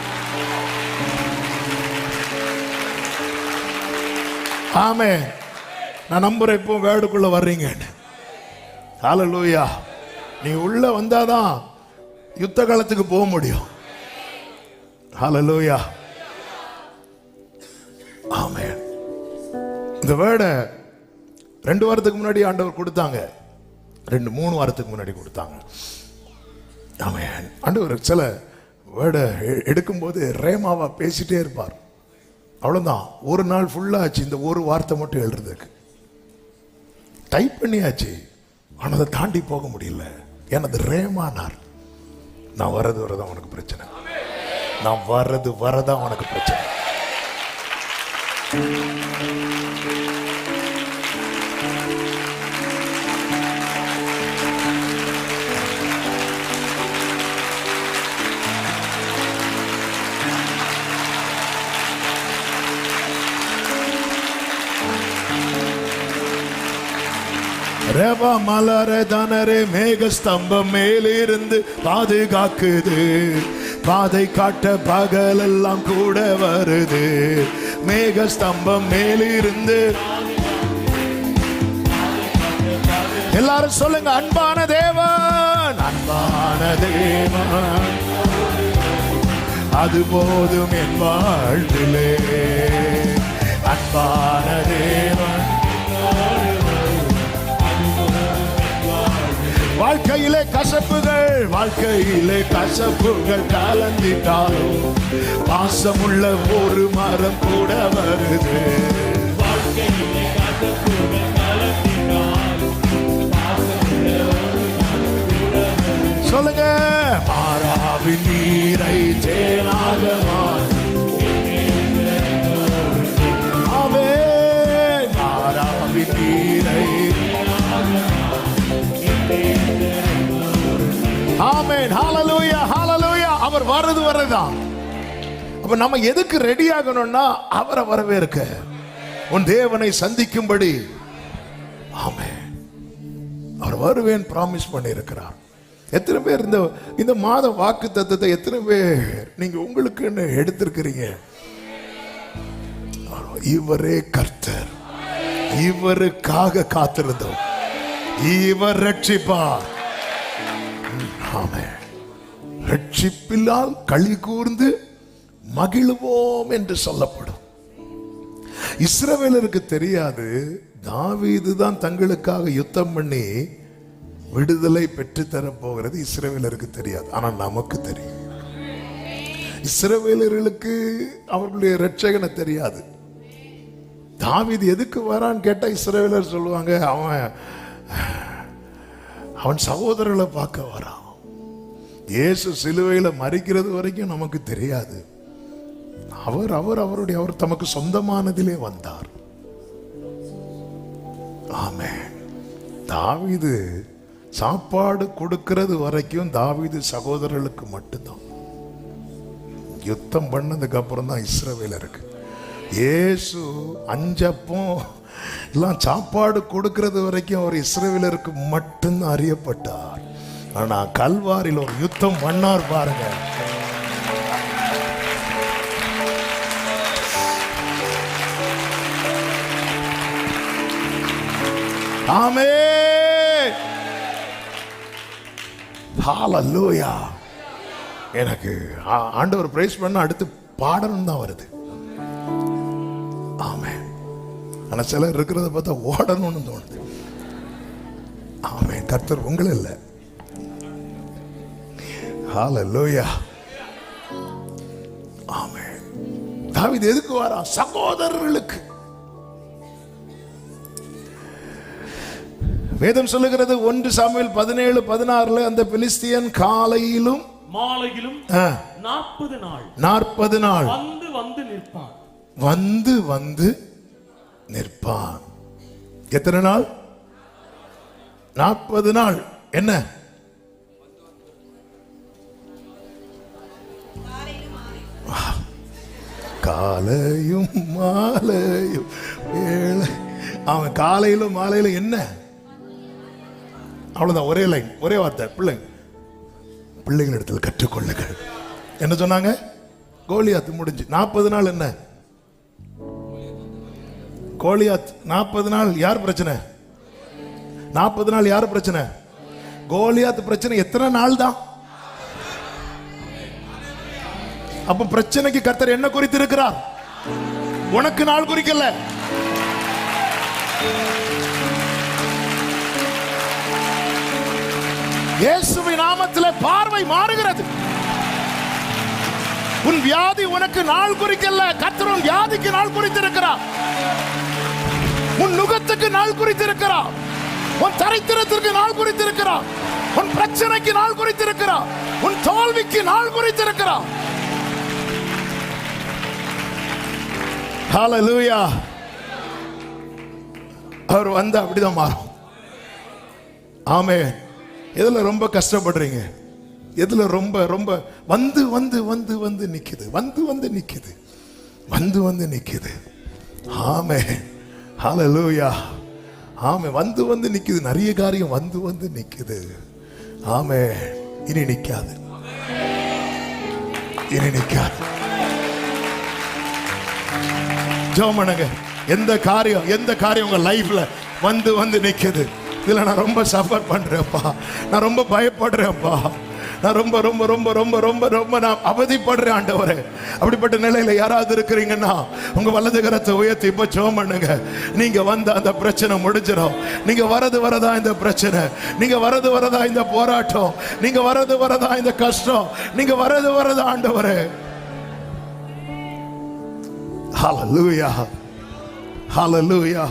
ஆமே, நான் நம்புறேன் இப்போ வேர்டுக்குள்ள வர்றீங்க. ஹல்லேலூயா. நீ உள்ள வந்தாதான் யுத்த காலத்துக்கு போக முடியும். ஹல்லேலூயா. ஆமே. இந்த வேர்டை 2 வாரத்துக்கு முன்னாடி ஆண்டவர் கொடுத்தாங்க, 2-3 வாரத்துக்கு முன்னாடி கொடுத்தாங்க. ஆமென். ஆண்டவர் சில வேர்டை எடுக்கும்போது ரேமாவா பேசிட்டே இருப்பார். அவ்வளவுதான், ஒரு நாள் ஃபுல்லா ஆச்சு இந்த ஒரு வார்த்தை மட்டும் எழுதுறதுக்கு. டைப் பண்ணியாச்சு, ஆனால் அதை தாண்டி போக முடியல. எனது ரேமானார். நான் வரதான் உனக்கு பிரச்சனை. நான் வரதான் உனக்கு பிரச்சனை. ரேவா மலர தனரே மேக ஸ்தம்பம் மேலிருந்து பாதுகாக்குது. பாதை காட்ட பகலெல்லாம் கூட வருது. மேக ஸ்தம்பம் மேலிருந்து. எல்லாரும் சொல்லுங்க, அன்பான தேவன், அன்பான தேவன், அது போதும் என் வாழ்விலே. அன்பான தேவன். வாழ்க்கையிலே கசப்புகள் கலந்திட்டாலும் பாசமுள்ள ஒரு மரம் கூட வருது. சொல்லுங்க, மாறாவின் நீரை தேனாக மாறாவின் நீரை. ஆமென். ஹல்லேலூயா, ஹல்லேலூயா. அவர் வரதான். அப்ப நம்ம எதுக்கு ரெடி ஆகணும்னா அவரை வரவேற்க, உன் தேவனை சந்திக்கும்படி. ஆமென். அவர் வருவேன் பிராமிஸ் பண்ணி இருக்கிறார். எத்தனை பேர் இந்த மாத வாக்கு தத்தத்தை எத்தனை பேர் நீங்க உங்களுக்குன்னு எடுத்திருக்கிறீங்க? இவரே கர்த்தர், இவருக்காக காத்திருந்தோம், இவர் ரட்சிப்பார். ஆமென். ரட்சிப்பில்லால் களி கூர்ந்து மகிழ்வோம் என்று சொல்லப்படும். இஸ்ரவேலருக்கு தெரியாது, தாவீது தான் தங்களுக்காக யுத்தம் பண்ணி விடுதலை பெற்றுத்தர போகிறது. இஸ்ரவேலருக்கு தெரியாது, ஆனா நமக்கு தெரியும். இஸ்ரவேலர்களுக்கு அவர்களுடைய ரட்சகனை தெரியாது. தாவீது எதுக்கு வரான்னு கேட்டா இஸ்ரவேலர் சொல்லுவாங்க, அவன் சகோதரர்களை பார்க்க வரான். இயேசு சிலுவையில மரிக்கிறது வரைக்கும் நமக்கு தெரியாது. அவர் தமக்கு சொந்தமானதிலே வந்தார். ஆமென். தாவீது சாப்பாடு கொடுக்கிறது வரைக்கும் தாவீது சகோதரர்களுக்கு மட்டும்தான். யுத்தம் பண்ணதுக்கு அப்புறம் தான் இஸ்ரவேலருக்கு. இயேசு 5 அப்பம் எல்லாம் சாப்பாடு கொடுக்கிறது வரைக்கும் அவர் இஸ்ரவேலருக்கு மட்டும்தான் அறியப்பட்டார். ஆனா கல்வாரியில் ஒரு யுத்தம் பண்ணார் பாருங்க. ஆமென், ஹல்லேலூயா. எனக்கு ஆண்டவர் பிரைஸ் பண்ண அடுத்து பாடணும் தான் வருது. ஆமென். ஆனா சிலர் இருக்கிறத பார்த்தா ஓடணும்னு தோணுது. ஆமென். கர்த்தர் உங்களை இல்லை. ஹல்லேலூயா. ஆமென். தாவீது எதுக்கு வரா? சகோதரர்களுக்கு. வேதம் சொல்லுகிறது 1 சாமுவேல் 17:16 அந்த பெலிஸ்தியன் காலையிலும் மாலையிலும் 40 நாள் வந்து நிற்பான். வந்து நிற்பான். எத்தனை நாள்? 40 நாள். என்ன? காலையும் மாலையும் வேளை. அவன் காலையிலும் மாலையிலும் என்ன? அவ்வளவுதான். ஒரே லைன், ஒரே வார்த்தை. பிள்ளைகள் இடத்துல கற்றுக்கொள்ளுங்கள். என்ன சொன்னாங்க? கோலியாத் முடிஞ்சு 40 நாள். என்ன கோலியாத்? 40 நாள் யார் பிரச்சனை? 40 நாள் யார் பிரச்சனை? கோலியாத் பிரச்சனை. எத்தனை நாள் தான்? அப்ப பிரச்சனைக்கு கர்த்தர் என்ன குறித்து இருக்கிறார்? உனக்கு நாள் குறிக்கல. இயேசுவின் நாமத்திலே பார்வை மாறுகிறது. உன் வியாதி உனக்கு நாள் குறிக்கல. கர்த்தர் உன் வியாதிக்கு நாள் குறித்திருக்கிறார். உன் நுகத்துக்கு நாள் குறித்திருக்கிறார். உன் தரித்திரத்திற்கு நாள் குறித்திருக்கிறார். உன் பிரச்சனைக்கு நாள் குறித்திருக்கிறார். உன் தோல்விக்கு நாள் குறித்திருக்கிறார். ஹல்லேலூயா. அவர் வந்தா அப்படிதான் மாறும். ஆமென். எதுல ரொம்ப கஷ்டப்படுறீங்க? எதுல ரொம்ப ரொம்ப வந்து வந்து வந்து வந்து நிக்குது? வந்து நிக்குது. ஆமென். ஹல்லேலூயா. ஆமென். வந்து நிக்குது. நிறைய காரியம் வந்து நிக்குது. ஆமென். இனி நிக்காது. ஜெபம் பண்ணுங்க. எந்த காரியம் உங்க லைஃப்ல வந்து நிக்குது? இதுல நான் ரொம்ப சஃபர் பண்றேன்ப்பா, நான் ரொம்ப பயப்படுறேன்ப்பா, நான் ரொம்ப ரொம்ப ரொம்ப ரொம்ப ரொம்ப ரொம்ப நான் அவதிப்படுறேன் ஆண்டவரே. அப்படிப்பட்ட நிலையில யாராவது இருக்கிறீங்கன்னா உங்க வலது கரத்தை உயர்த்தி இப்ப ஜெபம் பண்ணுங்க. நீங்க வந்த அந்த பிரச்சனை முடிஞ்சிடும். நீங்க வரதா இந்த பிரச்சனை, நீங்க வரதா இந்த போராட்டம், நீங்க வரதா இந்த கஷ்டம், நீங்க வரதா ஆண்டவரே. ஹல்லேலூயா. ஹல்லேலூயா.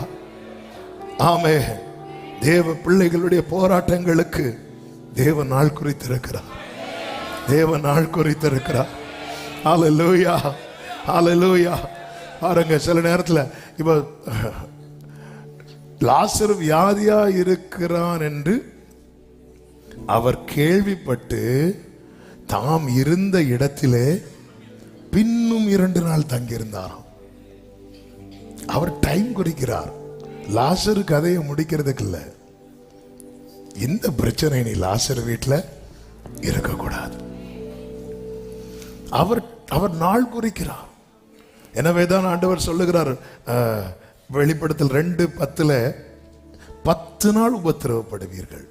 ஆமென். தேவ பிள்ளைகளுடைய போராட்டங்களுக்கு தேவ நாள் குறித்திருக்கிறார். ஹல்லேலூயா. ஹல்லேலூயா. பாருங்க, சில நேரத்தில் இப்ப லாசரு வியாதியா இருக்கிறான் என்று அவர் கேள்விப்பட்டு தாம் இருந்த இடத்திலே பின்னும் 2 நாள் தங்கியிருந்தாராம். அவர் டைம் குறிக்கிறார். லாசரு கதையை முடிக்கிறதுக்கு இல்ல. இந்த பிரச்சனை நீ லாசர் வீட்டில் இருக்கக்கூடாது. அவர் நாள் குறிக்கிறார். எனவேதான் ஆண்டவர் சொல்லுகிறார் வெளிப்படுத்தல் 2:10 10 நாள் உபத்திரவப்படுவீர்கள்.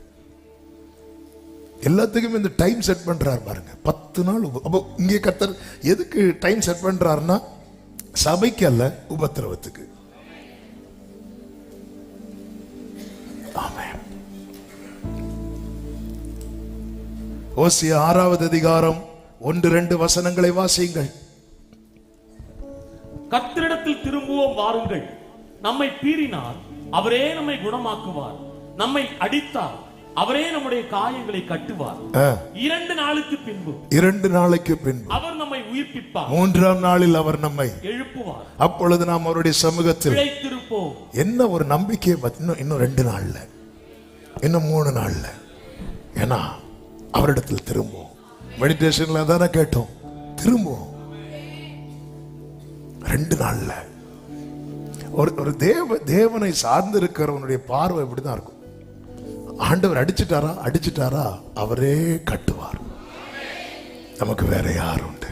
எல்லாத்துக்கும் இந்த டைம் செட் பண்றார் பாருங்க. 10 நாள். அப்போ இங்கே கர்த்தர் எதுக்கு டைம் செட் பண்றாருன்னா சபைக்கு அல்ல, உபத்திரவத்துக்கு. ஆமென். ஓசியா 6வது அதிகாரம் 1-2 வசனங்களை வாசியுங்கள். கர்த்தரிடத்தில் திரும்புவோம் வாருங்கள். நம்மை பீறினார், அவரே நம்மை குணமாக்குவார். நம்மை அடித்தார், அவரே நம்முடைய காயங்களை கட்டுவார். 2 நாளுக்கு பின்பு அவர் நம்மை உயிர்ப்பிப்பார். 3ஆம் நாளில் அவர் நம்மை எழுப்புவார். அப்பொழுது நாம் அவருடைய சமூகத்தில் பிழைத்திருப்போம். என்ன ஒரு நம்பிக்கை! இன்னும் 2 நாள்ல இன்னும் 3 நாள்ல. ஏன்னா அவரிடத்தில் திரும்புவோம். மெடிடேஷன்ல தானே கேட்டோம், திரும்புவோம் 2 நாள்ல. ஒரு தேவனை சார்ந்து இருக்கிறவனுடைய பார்வை இப்படிதான் இருக்கும். ஆண்டவர் அடிச்சிட்டாரா அவரே கட்டுவார். நமக்கு வேற யாருண்டு?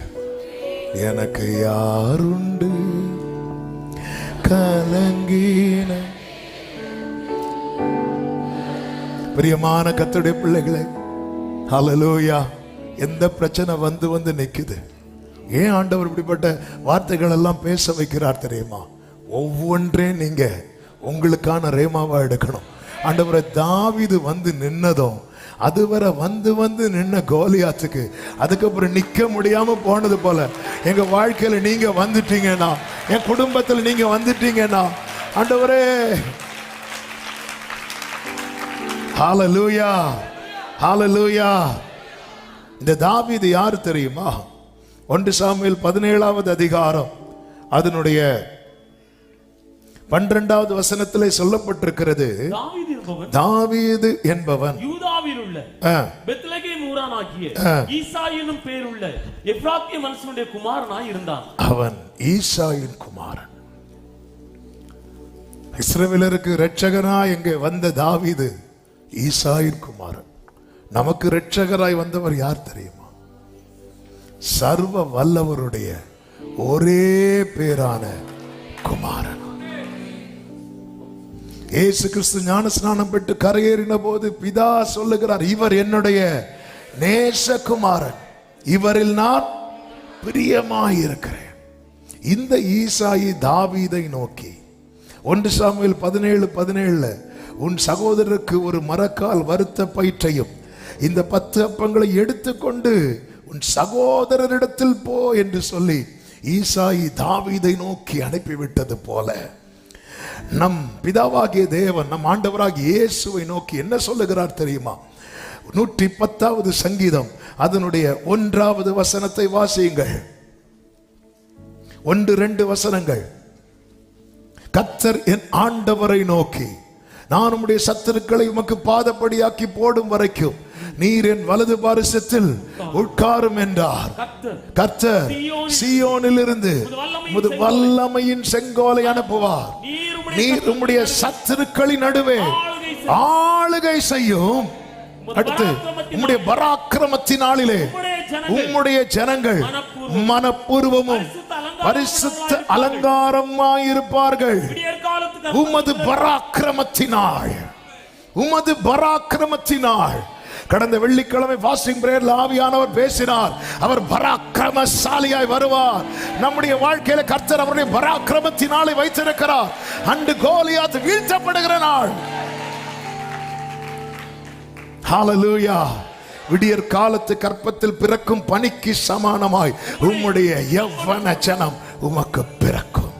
எனக்கு யாருண்டு கலங்கின? பிரியமான கர்த்தருடைய பிள்ளைகளே, ஹல்லேலூயா. எந்த பிரச்சனை வந்து நிக்குது? ஏன் ஆண்டவர் இப்படிப்பட்ட வார்த்தைகள் எல்லாம் பேச வைக்கிறார் தெரியுமா? ஒவ்வொன்றே நீங்க உங்களுக்கான ரேமாவா எடுக்கணும். ஆண்டவரை தாவீது வந்து நின்னதும், அதுவரை வந்து நின்ன கோலியாத்துக்கு அதுக்கப்புறம் நிக்க முடியாம போனது போல எங்க வாழ்க்கையில நீங்க வந்துட்டீங்கன்னா, என் குடும்பத்தில் நீங்க வந்துட்டீங்கன்னா, ஆண்டவரே ஹல்லேலூயா, ஹல்லேலூயா. இந்த தாவீது யார் தெரியுமா? 1 சாமுவேல் 17வது அதிகாரம் அதனுடைய 12வது வசனத்திலே சொல்லப்பட்டிருக்கிறது, தாவீது என்பவன் யூதாவில் உள்ள பெத்லகேம் ஊரானாகிய ஈசாய் என்னும் பேருள்ள எப்ராத்திய மனுஷனுடைய குமாரனாய் இருந்தான். அவன் ஈசாயின் குமாரன். இஸ்ரவேலருக்கு இரட்சகனாய் எங்கே வந்த தாவீது ஈசாயின் குமாரன். நமக்கு இரட்சகராய் வந்தவர் யார் தெரியுமா? சர்வ வல்லவருடைய ஒரே பேரான குமாரன். இயேசு கிறிஸ்து ஞானஸ்நானம் பெற்று கரையேறின போது பிதா சொல்லுகிறார், இவர் என்னுடைய நேசகுமாரன், இவரில் நான் பிரியமாயிருக்கிறேன். இந்த ஈசாயி தாவீதை நோக்கி 1 சாமுவேல் 17:17 உன் சகோதரருக்கு ஒரு மரக்கால் வறுத்த பயிற்றையும் இந்த 10 அப்பங்களை எடுத்துக்கொண்டு உன் சகோதரரிடத்தில் போ என்று சொல்லி ஈசாயி தாவீதை நோக்கி அனுப்பிவிட்டது போல நம் பிதாவாகிய தேவன் நம் ஆண்டவராகிய இயேசுவை நோக்கி என்ன சொல்லுகிறார் தெரியுமா? 110வது சங்கீதம் அதனுடைய 1வது வசனத்தை வாசியுங்கள். 1-2 வசனங்கள். கர்த்தர் என் ஆண்டவரை நோக்கி, நான் உம்முடைய சத்துருக்களை உமக்கு பாதப்படியாக்கி போடும் வரைக்கும் நீர் என் வலது பாரிசத்தில் உட்காரும் என்றார். கர்த்தர் சீயோனில் இருந்து உமது வல்லமையின் செங்கோலை அனுப்புவார். நீர் உம்முடைய சத்துருக்களின் நடுவே ஆளுகை செய்யும். அடுத்து, உம்முடைய பராக்கிரமத்தின் நாளிலே உம்முடைய ஜனங்கள் மனப்பூர்வமும் பரிசுத்த அலங்காரமாயிருப்பார்கள். உமது பராக்கிரமத்தினாள், உமது பராக்கிரமத்தினாள். கடந்த வெள்ளிக்கிழமை ஃபாஸ்டிங் பிரேயர்ல ஆவியானவர் பேசினார். அவர் பராக்கிரமசாலியாய் வருவார். நம்முடைய வாழ்க்கையில கர்த்தர் அவருடைய பராக்கிரமத்தினாலே வைத்திருக்கிறார். அன்று கோலியாத் வீழ்த்தப்படுகிற நாள். ஹல்லேலூயா. விடியற் காலத்து கற்பத்தில் பிறக்கும் பனிக்கு சமானமாய் உம்முடைய யவ்வன ஜனம் உமக்கு பிறக்கும்.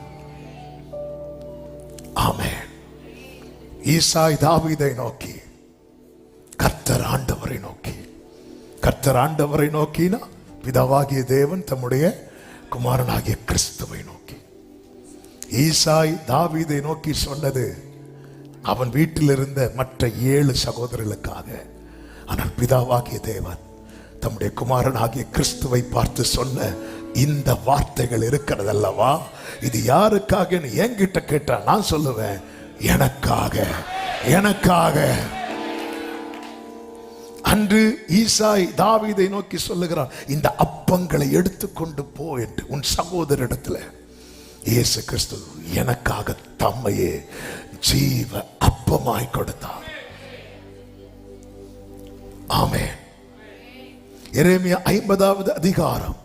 ஆமென். ஈசாய் தாவீதை நோக்கி, கர்த்தர் ஆண்டவரை நோக்கி. கர்த்தர் ஆண்டவரை நோக்கினா பிதாவாகிய தேவன் தம்முடைய குமாரனாகிய கிறிஸ்துவை நோக்கி. ஈசாய் தாவீதை நோக்கி சொன்னது அவன் வீட்டில் இருந்த மற்ற 7 சகோதரர்களுக்காக. ஆனால் பிதாவாகிய தேவன் தம்முடைய குமாரனாகிய கிறிஸ்துவை பார்த்து சொன்ன இந்த வார்த்தைகள் இருக்கிறது அல்லவா, இது யாருக்காக என்கிட்ட கேட்டா நான் சொல்லுவேன், எனக்காக, எனக்காக. அன்று ஈசாய் தாவீதை நோக்கி சொல்லுகிறான், இந்த அப்பங்களை எடுத்துக்கொண்டு போ என்று உன் சகோதரிடத்துல. இயேசு கிறிஸ்து எனக்காக தம்மையே ஜீவ அப்பமாய் கொடுத்தார். ஆமென். எரேமியா 50வது அதிகாரம்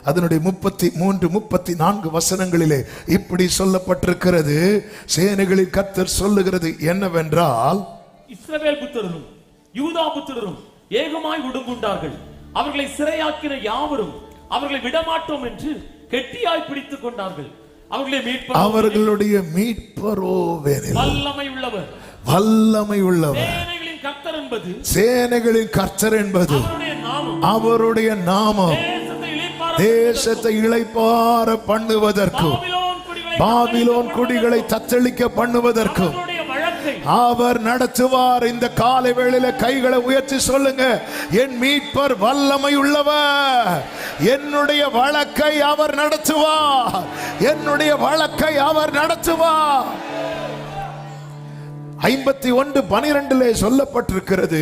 அதனுடைய 33-34 வசனங்களிலே இப்படி சொல்லப்பட்டிருக்கிறது. சேனைகளின் கர்த்தர் சொல்லுகிறது என்னவென்றால், இஸ்ரவேல் புத்திரரும் யூதா புத்திரரும் ஏகமாய் ஒடுங்குண்டார்கள். அவர்களை சிறையாக்கின யாவரும் அவர்களை விடமாட்டோம் என்று கெட்டியாய் பிடித்துக் கொண்டார்கள். அவர்களுடைய மீட்பரோ வல்லமை உள்ளவர், வல்லமை உள்ளவர். சேனைகளின் கர்த்தர் என்பது அவருடைய நாமம். தேசத்தை இளைப்பாற பண்ணுவதற்கும் பாபிலோன் குடிகளை தத்தளிக்க பண்ணுவதற்கும் வழக்கை அவர் நடத்துவார். இந்த காலை வேளையில கைகளை உயர்த்தி சொல்லுங்க, என் மீட்பர் வல்லமை உள்ளவர், என்னுடைய வழக்கை அவர் நடத்துவார், என்னுடைய வழக்கை அவர் நடத்துவார். 51:12 சொல்லப்பட்டிருக்கிறது,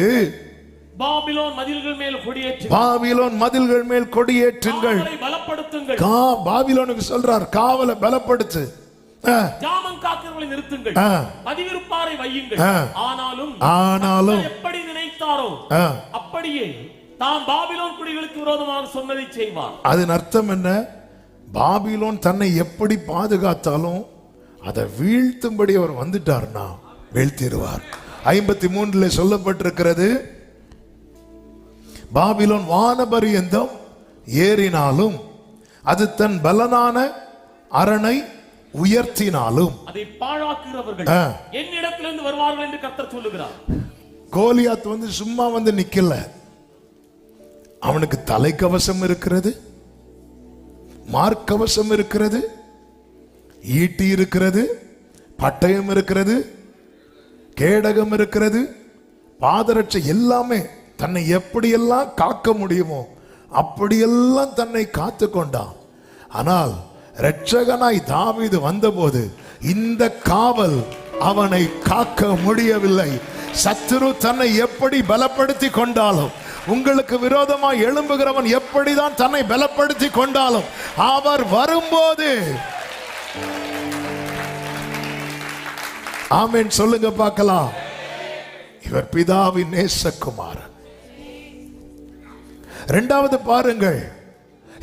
பாபிலோன் மதில்கள் மேல் கொடியேற்றுங்கள், பாபிலோன் மதில்கள் மேல் கொடியேற்றுங்கள். காவலை பலப்படுத்துங்கள். பாபிலோனுக்கு சொல்றார், காவலை பலப்படுத்து, ஜாமம் காக்கிறவர்களை நிறுத்துங்கள், பதிவிருப்பாரை வையுங்கள். ஆனாலும் எப்படி நினைத்தாரோ அப்படியே தாம் பாபிலோன் குடிகளுக்கு விரோதமாக சொன்னதை செய்வார். அதன் அர்த்தம் என்ன? பாபிலோன் தன்னை எப்படி பாதுகாத்தாலும் அதை வீழ்த்தும்படி அவர் வந்துட்டார்னா வீழ்த்திடுவார். 53 சொல்லப்பட்டிருக்கிறது, பாபிலோன் வானபரியந்தம் ஏறினாலும் அது தன் பலனான அரணை உயர்த்தினாலும் அதை பாழாக்குகிறவர்கள் என்னிடத்திலிருந்து வருவார்கள் என்று கர்த்தர் சொல்லுகிறார். கோலியாத் சும்மா நிக்கல. அவனுக்கு தலைக்கவசம் இருக்கிறது, மார்க்கவசம் இருக்கிறது, ஈட்டி இருக்கிறது, பட்டயம் இருக்கிறது, கேடகம் இருக்கிறது, பாதரட்சை, எல்லாமே தன்னை எப்படியெல்லாம் காக்க முடியுமோ அப்படியெல்லாம் தன்னை காத்து கொண்டான். ஆனால் இரட்சகனாய் தாவீது வந்தபோது இந்த காவல் அவனை காக்க முடியவில்லை. சத்துரு தன்னை எப்படி பலப்படுத்தி கொண்டாலும், உங்களுக்கு விரோதமாய் எழும்புகிறவன் எப்படிதான் தன்னை பலப்படுத்தி கொண்டாலும், அவர் வரும்போது ஆமென் சொல்லுங்க பார்க்கலாம். இவர் பிதாவின் நேசகுமாரன். இரண்டாவது பாருங்கள்,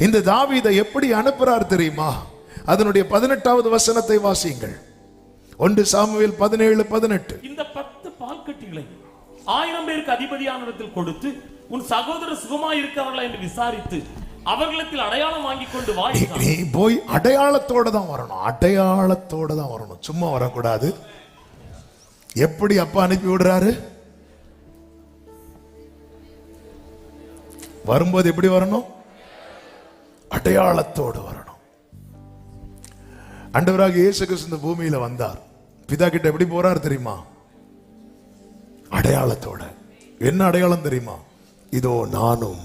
இந்த தாவீதை எப்படி அனுப்புறார் தெரியுமா? அதனுடைய 18வது வசனத்தை வாசியுங்கள். 1 சாமுவேல் 17:18. இந்த 10 பால்கட்டிகளை 1000 பேருக்கு அதிபதியானிடத்தில் கொடுத்து, உன் சகோதரர் சுகமாய் இருக்கிறார்களா என்று விசாரித்து அவர்களிடத்தில் அடையாளம் வாங்கி கொண்டு வா. நீ போய் அடையாளத்தோட தான் வரணும், அடையாளத்தோட தான் வரணும், சும்மா வரக்கூடாது. எப்படி அப்பா அனுப்பி விடுறாரு? வரும்போது எப்படி வரணும்? அடையாளத்தோடு வரணும். ஆண்டவராக இயேசு கிறிஸ்து இந்த பூமியில வந்தார், பிதா கிட்ட எப்படி போறார் தெரியுமா? அடையாளத்தோட. என்ன அடையாளம் தெரியுமா? இதோ நானும்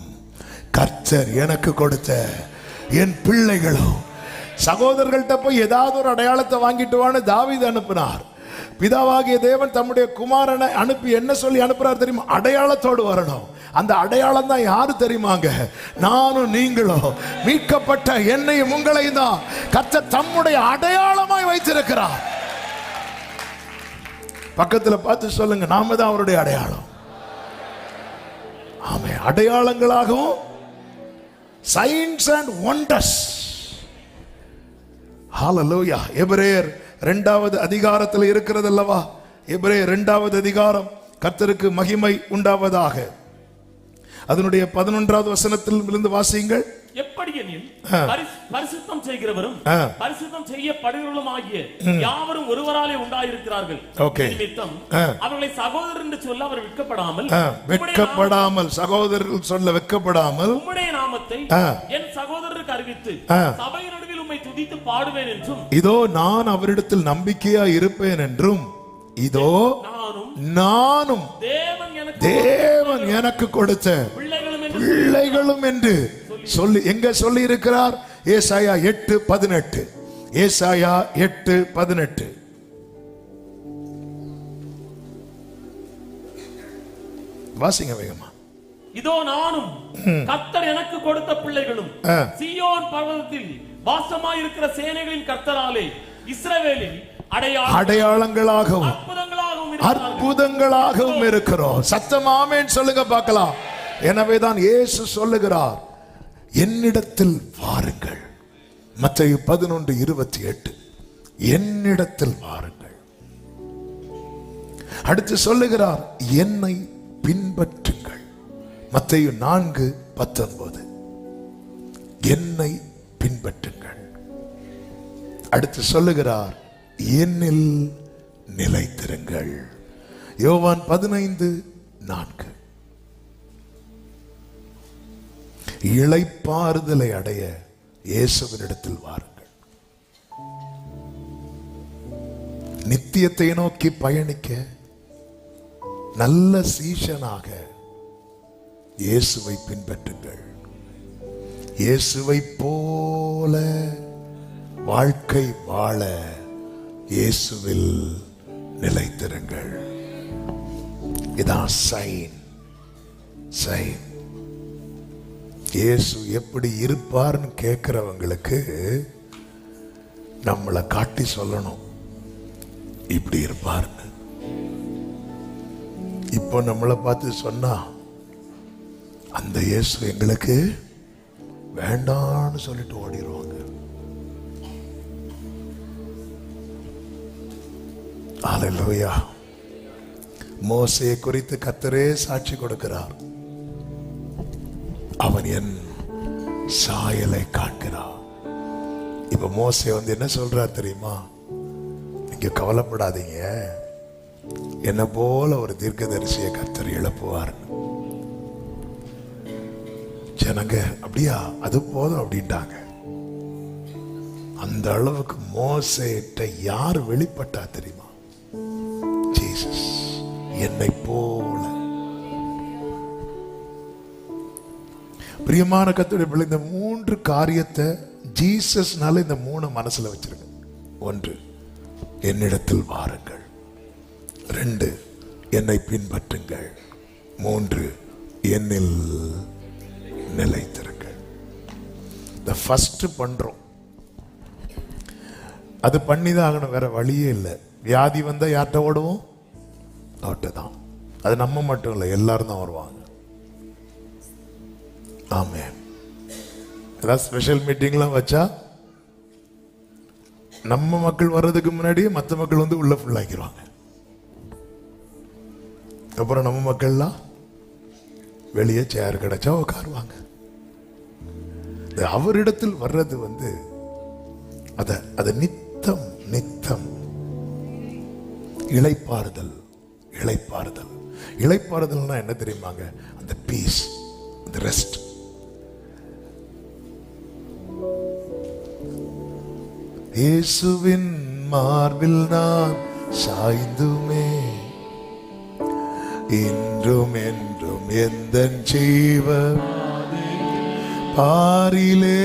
கர்த்தர் எனக்கு கொடுத்த என் பிள்ளைகளும். சகோதரர்கள்ட்ட போய் ஏதாவது ஒரு அடையாளத்தை வாங்கிட்டு வான்னு தாவீது அனுப்பினார். பிதாவாகிய தேவன் தம்முடைய குமாரனை அனுப்பி என்ன சொல்லி அனுப்புறார் தெரியுமா? அடையாளத்தோடு வரணும். அந்த அடையாளம் தான் யாரு தெரியுமாங்க? நானும் நீங்களும் மீட்கப்பட்ட என்னையும் உங்களையும் தான் கர்த்தர் தம்முடைய அடையாளமாய் வைத்திருக்கிறார். பக்கத்துல பார்த்து சொல்லுங்க, நாம தான் அவருடைய அடையாளம். ஆமே, அடையாளங்களாகவும் சைன்ஸ் அண்ட் வண்டர்ஸ். ஹல்லேலூயா. எபிரேயர் 2வது அதிகாரத்தில் இருக்கிறது அல்லவா? எபிரேயர் 2வது அதிகாரம், கர்த்தருக்கு மகிமை உண்டாவதாக. அதனுடைய 11வது வசனத்தில் இருந்து வாசியுங்கள். எப்படியெனில் பரிசுத்தம் செய்கிறவரும் பரிசுத்தம் செய்யப்படுகிறவரும் ஆகிய யாவரும் ஒருவராலே உண்டாயிருக்கிறார்கள். அவர்களை சகோதரர் என்று சொல்ல அவர் வெட்கப்படாமல் சகோதரர்கள் சொல்ல வெட்கப்படாமல் உம்முடைய நாமத்தை என் சகோதரருக்கு அறிவித்து சபையின் நடுவில் உம்மை துதித்து பாடுவேன் என்றும், இதோ நான் அவரிடத்தில் நம்பிக்கையா இருப்பேன் என்றும், இதோ நானும் தேவன் எனக்கு கொடுத்த பிள்ளைகளும் என்று சொல்லி எங்க சொல்லி இருக்கிறார்? ஏசாயா 8:18. ஏசாயா 8:18. வாசிங்க வேகமா. இதோ நானும் கர்த்தர் எனக்கு கொடுத்த பிள்ளைகளும் சீயோன் பர்வதத்தில் வாசமாயிருக்கிற சேனைகளின் கர்த்தராலே இஸ்ரவேலில் அடையாளங்களாகவும் அற்புதங்களாகவும் இருக்கிறோம். சத்தம் ஆமென் சொல்லுங்க பார்க்கலாம். எனவேதான் இயேசு சொல்லுகிறார், என்னிடத்தில் வாருங்கள். மத்தேயு 11:28. என்னிடத்தில் வாருங்கள். அடுத்து சொல்லுகிறார், என்னை பின்பற்றுங்கள். மத்தேயு 4:19. என்னை பின்பற்றுங்கள். அடுத்து சொல்லுகிறார், என்னில் நிலைத்திருங்கள். யோவான் 15:4. இளைப்பாறுதலை அடைய இயேசுவினிடத்தில் வாருங்கள். நித்தியத்தை நோக்கி பயணிக்க நல்ல சீஷனாக இயேசுவை பின்பற்றுங்கள். இயேசுவை போல வாழ்க்கை வாழ இயேசுவில் நிலைத்திருங்கள். இதான் சைன். இயேசு எப்படி இருப்பார்னு கேட்கிறவங்களுக்கு நம்மளை காட்டி சொல்லணும் இப்படி இருப்பார்னு. இப்போ நம்மளை பார்த்து சொன்னா அந்த இயேசு எங்களுக்கு வேண்டான்னு சொல்லிட்டு ஓடிடுவாங்க. ஹல்லேலூயா. மோசேயை குறித்து கர்த்தரே சாட்சி கொடுக்கிறார். அவன் என் சாயலை காண்கிறான். இப்ப மோசே என்ன சொல்றார் தெரியுமா? நீங்க கவலைப்படாதீங்க, என்ன போல ஒரு தீர்க்கதரிசியை கர்த்தர் எழுப்புவார். ஜனங்க அப்படியா, அது போதும் அப்படின்ட்டாங்க. அந்த அளவுக்கு மோசேட்ட யார் வெளிப்பட்டா தெரியுமா? ஜீசஸ். என்னை போல. பிரியமான கர்த்தருடைய பிள்ளை, இந்த 3 காரியத்தை ஜீசஸ்னால இந்த 3 மனசுல வச்சிருங்க. 1, என்னிடத்தில் வாருங்கள். 2, என்னை பின்பற்றுங்கள். 3, என்னில் நிலைத்திருங்கள். இந்த ஃபர்ஸ்ட் பண்றோம், அது பண்ணிதான் ஆகணும், வேற வழியே இல்லை. வியாதி வந்தா யார்கிட்ட ஓடுவோம்? அவர்கிட்ட தான். அது நம்ம மட்டும் இல்லை, எல்லாரும் தான் வருவாங்க. ஆமென். ஏதாவது ஸ்பெஷல் மீட்டிங்லாம் வச்சா நம்ம மக்கள் வர்றதுக்கு முன்னாடியே மற்ற மக்கள் உள்ள ஃபுல் ஆக்கிடுவாங்க. அப்புறம் நம்ம மக்கள்லாம் வெளியே சேர் கிடைச்சா உட்காருவாங்க. அவரிடத்தில் வர்றது அத நித்தம் நித்தம் இளைப்பாறுதல். இளைப்பாறுதல்னா என்ன தெரியுமாங்க? அந்த பீஸ், அந்த ரெஸ்ட். இயேசுவின் மார்பில் நான் சாய்ந்துமே, இன்றும் என்றும் எந்தன் ஜீவன் பாரிலே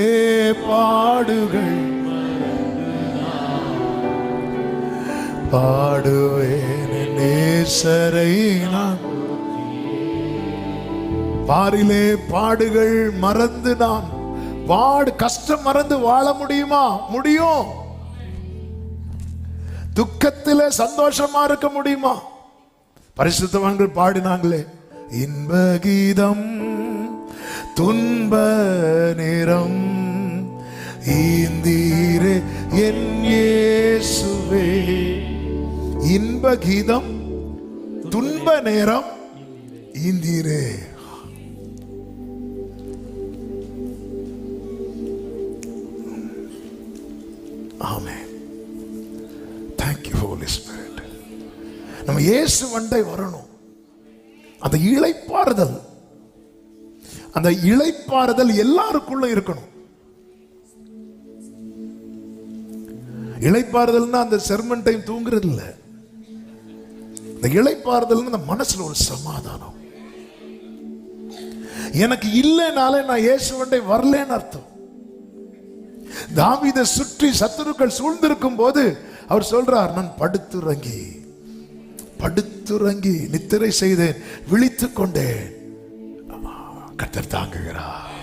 பாடுகள் பாடுவேன் நேசரை நான். பாரிலே பாடுகள் மறந்து நான் கஷ்டம் மறந்து வாழ முடியுமா? முடியும். துக்கத்திலே சந்தோஷமா இருக்க முடியுமா? பரிசுத்தவான்கள் பாடினாங்களே, இன்ப கீதம் துன்ப நேரம் ஈந்தீரே என் இயேசுவே. இன்ப கீதம் துன்ப நேரம் ஈந்தீரே. ஆமென். Thank you Holy Spirit. நம்ம இயேசு வண்டை வரணும். அந்த இளைப்பாறுதல் எல்லாருக்குள்ள இருக்கணும். இளைப்பாறுதல்னா அந்த செர்மன் டைம் தூங்குறது இல்ல. இந்த இளைப்பாறுதல் அந்த மனசுல ஒரு சமாதானம். எனக்கு இல்லைனாலே நான் இயேசுவண்டை வரலன்னு அர்த்தம். தாவீதை சுற்றி சத்துருக்கள் சூழ்ந்திருக்கும் போது அவர் சொல்றார், நான் படுத்துறங்கி நித்திரை செய்தேன், விழித்துக் கொண்டேன். கர்த்தர் தாங்குகிறார்.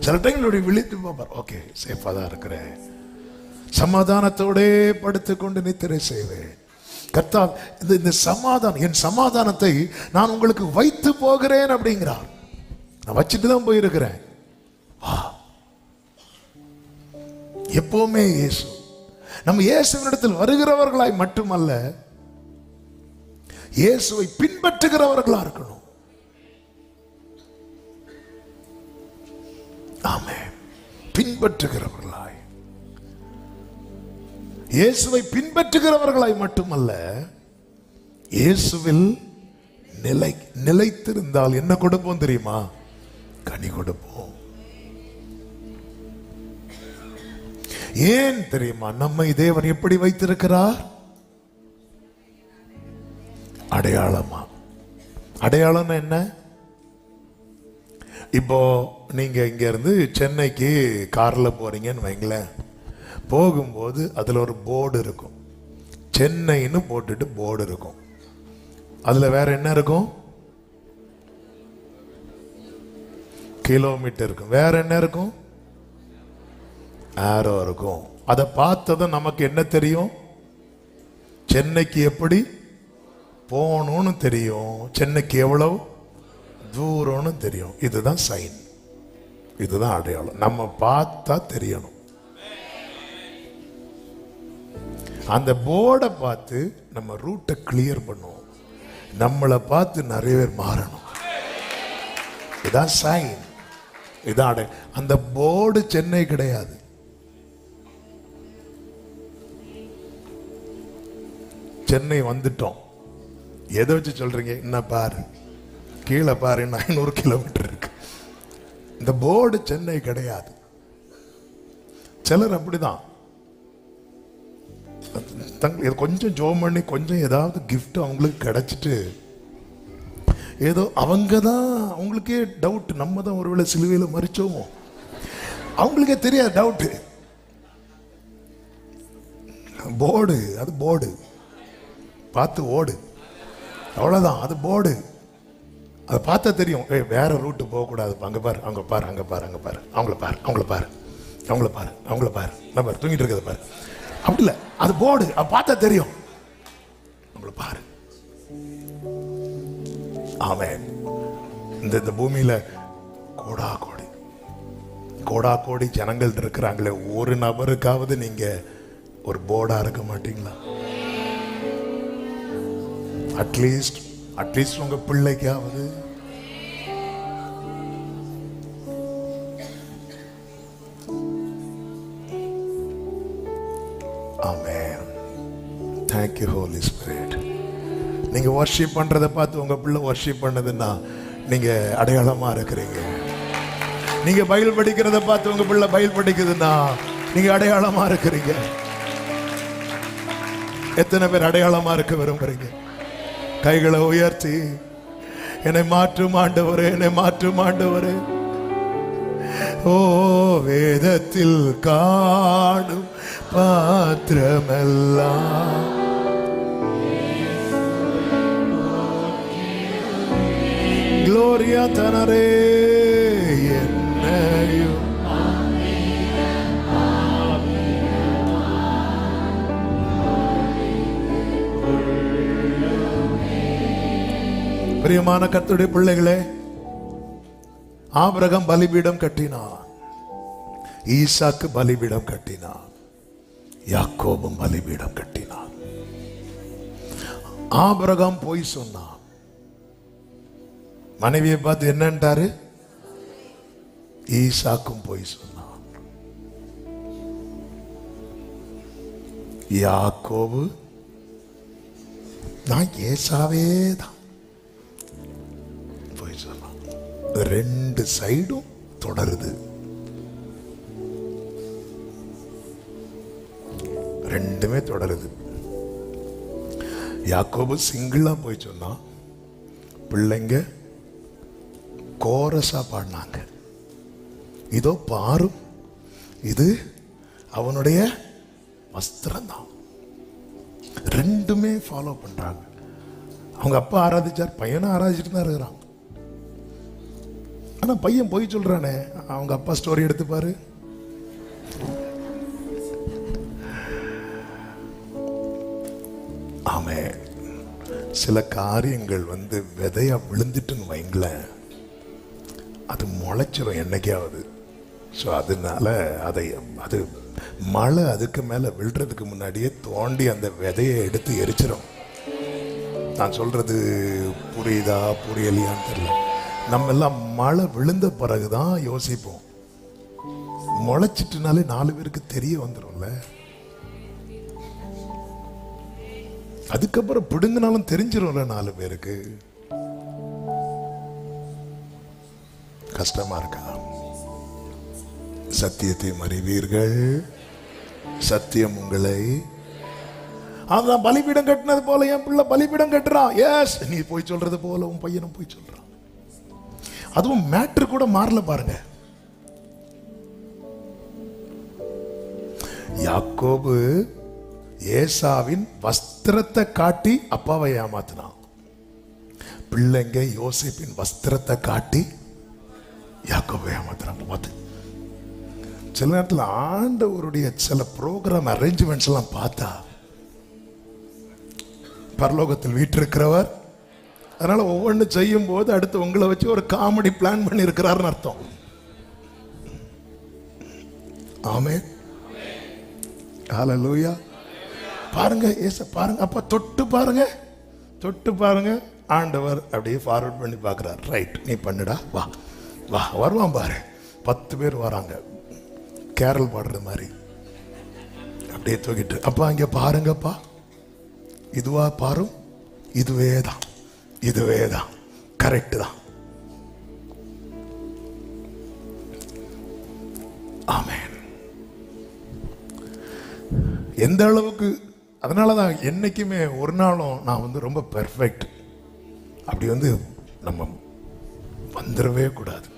சில டைம் விழித்து போவார், ஓகே சேஃபா தான் இருக்கிறேன், சமாதானத்தோட படுத்துக்கொண்டு நித்திரை செய்வேன். கர்த்தர் இந்த சமாதானம், என் சமாதானத்தை நான் உங்களுக்கு வைத்து போகிறேன் அப்படிங்கிறார். நான் வச்சுட்டு தான் போயிருக்கிறேன். எப்பவுமே இயேசு. நம்ம இயேசுவினிடத்தில் வருகிறவர்களாய் மட்டுமல்ல, இயேசுவை பின்பற்றுகிறவர்களா இருக்கணும். ஆமென். பின்பற்றுகிறவர்களாய், இயேசுவை பின்பற்றுகிறவர்களாய் மட்டுமல்ல, இயேசுவில் நிலைத்திருந்தால் என்ன கொடுப்போம் தெரியுமா? கனி கொடுப்போம். ஏன் தெரியுமா? நம்மை தேவன் எப்படி வைத்திருக்கிறார்? அடையாளமா. அடையாளம்னா என்ன? இப்போ நீங்க இங்க இருந்து சென்னைக்கு கார்ல போறீங்கன்னு வைங்களேன். போகும்போது அதுல ஒரு போர்டு இருக்கும், சென்னைன்னு போட்டுட்டு போர்டு இருக்கும். அதுல வேற என்ன இருக்கும்? கிலோமீட்டர் இருக்கும். வேற என்ன இருக்கும்? ஆரோ இருக்கும். அதை பார்த்ததும் நமக்கு என்ன தெரியும்? சென்னைக்கு எப்படி போகணும்னு தெரியும், சென்னைக்கு எவ்வளவு தூரம்னு தெரியும். இதுதான் சைன், இதுதான் அடையாளம். நம்ம பார்த்தா தெரியணும். அந்த போர்டை பார்த்து நம்ம ரூட்டை கிளியர் பண்ணுவோம். நம்மளை பார்த்து நிறைய பேர் மாறணும். இதான் சைன், இதான் அந்த போர்டு சென்னை கிடையாது. சென்னை வந்துட்டோம். எதை வச்சு சொல்றீங்க? என்ன பாரு, கீழே பாரு, 500 கிலோமீட்டர் இருக்கு. இந்த போர்டு சென்னை கிடையாது. சிலர் அப்படிதான் கொஞ்சம் ஜோம் பண்ணி கொஞ்சம் ஏதாவது கிஃப்ட் அவங்களுக்கு கிடைச்சிட்டு ஏதோ அவங்க தான், அவங்களுக்கே டவுட், நம்ம தான் ஒருவேளை சிலுவையில் மறிச்சோமோ, அவங்களுக்கே தெரியாது டவுட்டு. போர்டு, அது போர்டு, பார்த்து ஓடு, அவ்வளோதான். அது போர்டு, அதை பார்த்தா தெரியும். வேற ரூட்டு போகக்கூடாது, அங்கே பாரு, அங்கே பாரு, அங்கே பாரு, அங்கே பாரு, அவங்கள பாரு, அவங்கள பாரு, அவங்கள பாரு, அவங்கள பாரு, நான் பாரு தூங்கிட்டு இருக்கிறத பாரு. அப்படி இல்லை, அது போர்டு, அதை பார்த்தா தெரியும். அவங்கள பாரு. ஆமென். இந்த பூமியில கோடா கோடி கோடா கோடி ஜனங்கள் இருக்கிறாங்களே, ஒரு நபருக்காவது நீங்க ஒரு போர்டா இருக்க மாட்டீங்களா? அட்லீஸ்ட் உங்க பிள்ளைக்காவது. ஆமென். Thank you Holy Spirit. நீங்க வர்ஷிப் பண்றதை பார்த்து உங்க பிள்ளை வர்ஷிப் பண்ணதுன்னா நீங்க அடையாளமா இருக்கிறீங்க. நீங்க பைபிள் படிக்கிறத பார்த்து உங்க பிள்ளை பைபிள் படிக்குதுன்னா நீங்க அடையாளமா இருக்கிறீங்க. எத்தனை பேர் அடையாளமா இருக்க விரும்புறீங்க? கைகளை உயர்த்தி, என்னை மாற்றும் ஆண்டவரே, என்னை மாற்றும் ஆண்டவரே. ஓ வேதத்தில் காணும் பாத்திரமெல்லாம் Gloria tanare என்னையும் பிரியமான கர்த்தருடைய பிள்ளைகளே, ஆபிரகாம் பலிபீடம் கட்டினான், ஈசாக்கு பலிபீடம் கட்டினான், யாக்கோபும் பலிபீடம் கட்டினான். ஆபிரகாம் போய் சொன்னான், மனைவியை பார்த்து என்னன்ட்டாரு? ஈசாக்கும் போய் சொன்னான். யாக்கோபு நான் ஏசாவே தான் போய் சொன்னான். ரெண்டு சைடும் தொடருது, ரெண்டுமே தொடருது. யாக்கோபு சிங்கிளா போய் சொன்னான், பிள்ளைங்க கோரஸா பாடினாங்க. இதோ பாரும், இது அவனுடைய வஸ்திரம் தான். ரெண்டுமே ஃபாலோ பண்றாங்க. அவங்க அப்பா ஆராதிச்சார், பையனும் ஆராதிச்சுட்டு தான் இருக்கிறான். ஆனா பையன் போய் சொல்றானே, அவங்க அப்பா ஸ்டோரி எடுத்து பாரு. ஆமே, சில காரியங்கள் விதையா விழுந்துட்டுன்னு வைங்களேன், அது முளைச்சிடும் என்னைக்காவது. ஸோ அதனால அது மழை அதுக்கு மேலே விழுறதுக்கு முன்னாடியே தோண்டி அந்த விதையை எடுத்து எரிச்சிடும். நான் சொல்றது புரியுதா புரியலையான்னு தெரியல. நம்ம எல்லாம் மழை விழுந்த பிறகுதான் யோசிப்போம். முளைச்சிட்டுனாலே 4 பேருக்கு தெரிய வந்துடும்ல. அதுக்கப்புறம் பிடுங்கினாலும் தெரிஞ்சிடும்ல 4 பேருக்கு. கஷ்டமா இருக்கா? சத்தியத்தை அறிவீர்கள், சத்தியம் உங்களை அதான் பலிபீடம் கட்டினது போல என் பிள்ளை பலிபீடம் கட்டுறான். எஸ், நீ போய் சொல்றது போல உன் பையனும் போய் சொல்றான். அதுவும் மேட்ரு கூட மாறல பாருங்க. யாக்கோபு ஏசாவின் வஸ்திரத்தை காட்டி அப்பாவை ஏமாத்தினான். பிள்ளைங்க யோசேப்பின் வஸ்திரத்தை காட்டி யாக்கோபை ஏமாத்துறாங்க. பார்த்து சில நேரத்தில் ஆண்டவருடைய சில ப்ரோக்ராம் அரேஞ்ச்மெண்ட்ஸ் எல்லாம் பார்த்தா பரலோகத்தில் வீற்றிருக்கிறவர். அதனால ஒவ்வொன்று செய்யும் போது அடுத்து உங்களை வச்சு ஒரு காமெடி பிளான் பண்ணி இருக்கிறாருன்னு அர்த்தம். ஆமென், ஹல்லேலூயா. பாருங்க பாருங்க, அப்ப தொட்டு பாருங்க, தொட்டு பாருங்க. ஆண்டவர் அப்படியே ஃபார்வர்ட் பண்ணி பார்க்கிறார். ரைட், நீ பண்ணுடா, வா வா. வருவான் பாரு, 10 பேர் வராங்க, கேரல் பாடுற மாதிரி அப்படியே தூக்கிட்டு. அப்பா இங்க பாருங்கப்பா, இதுவா பாரு, இதுவே தான், இதுவே தான், கரெக்ட் தான். ஆமென். எந்த அளவுக்கு, அதனாலதான் என்னைக்குமே ஒரு நாளும் நான் ரொம்ப பெர்ஃபெக்ட் அப்படி நம்ம வந்துடவே கூடாது.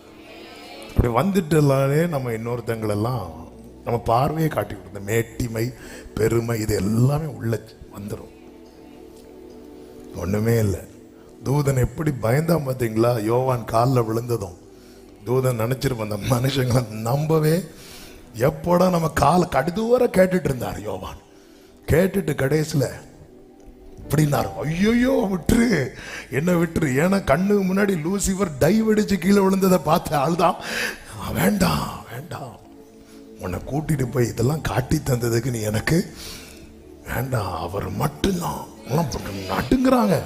அப்படி வந்துட்டாலே நம்ம இன்னொருத்தங்களெல்லாம் நம்ம பார்வையை காட்டி விடுறது, மேட்டிமை பெருமை இது எல்லாமே உள்ள வந்துடும். ஒண்ணுமே இல்லை. தூதன் எப்படி பயந்தான் பார்த்தீங்களா? யோவான் காலில் விழுந்ததும் தூதன் நினைச்சிருப்போம் அந்த மனுஷங்களை நம்பவே. எப்போடா நம்ம காலை கடுதுவரை கேட்டுட்டு இருந்தார் யோவான். கேட்டுட்டு கடைசியில் இப்படின்னாரு, ஐயோயோ விட்டுரு, என்ன விட்டுரு. ஏன்னா கண்ணுக்கு முன்னாடி லூசிஃபர் டைவ் அடிச்சு கீழே விழுந்ததை பார்த்த ஆள்தான். வேண்டாம் வேண்டாம், உன்னை கூட்டிட்டு போய் இதெல்லாம் காட்டி தந்ததுக்கு நீ எனக்கு வேண்டாம், அவர் மட்டும்தான். நட்டுங்கிறாங்க.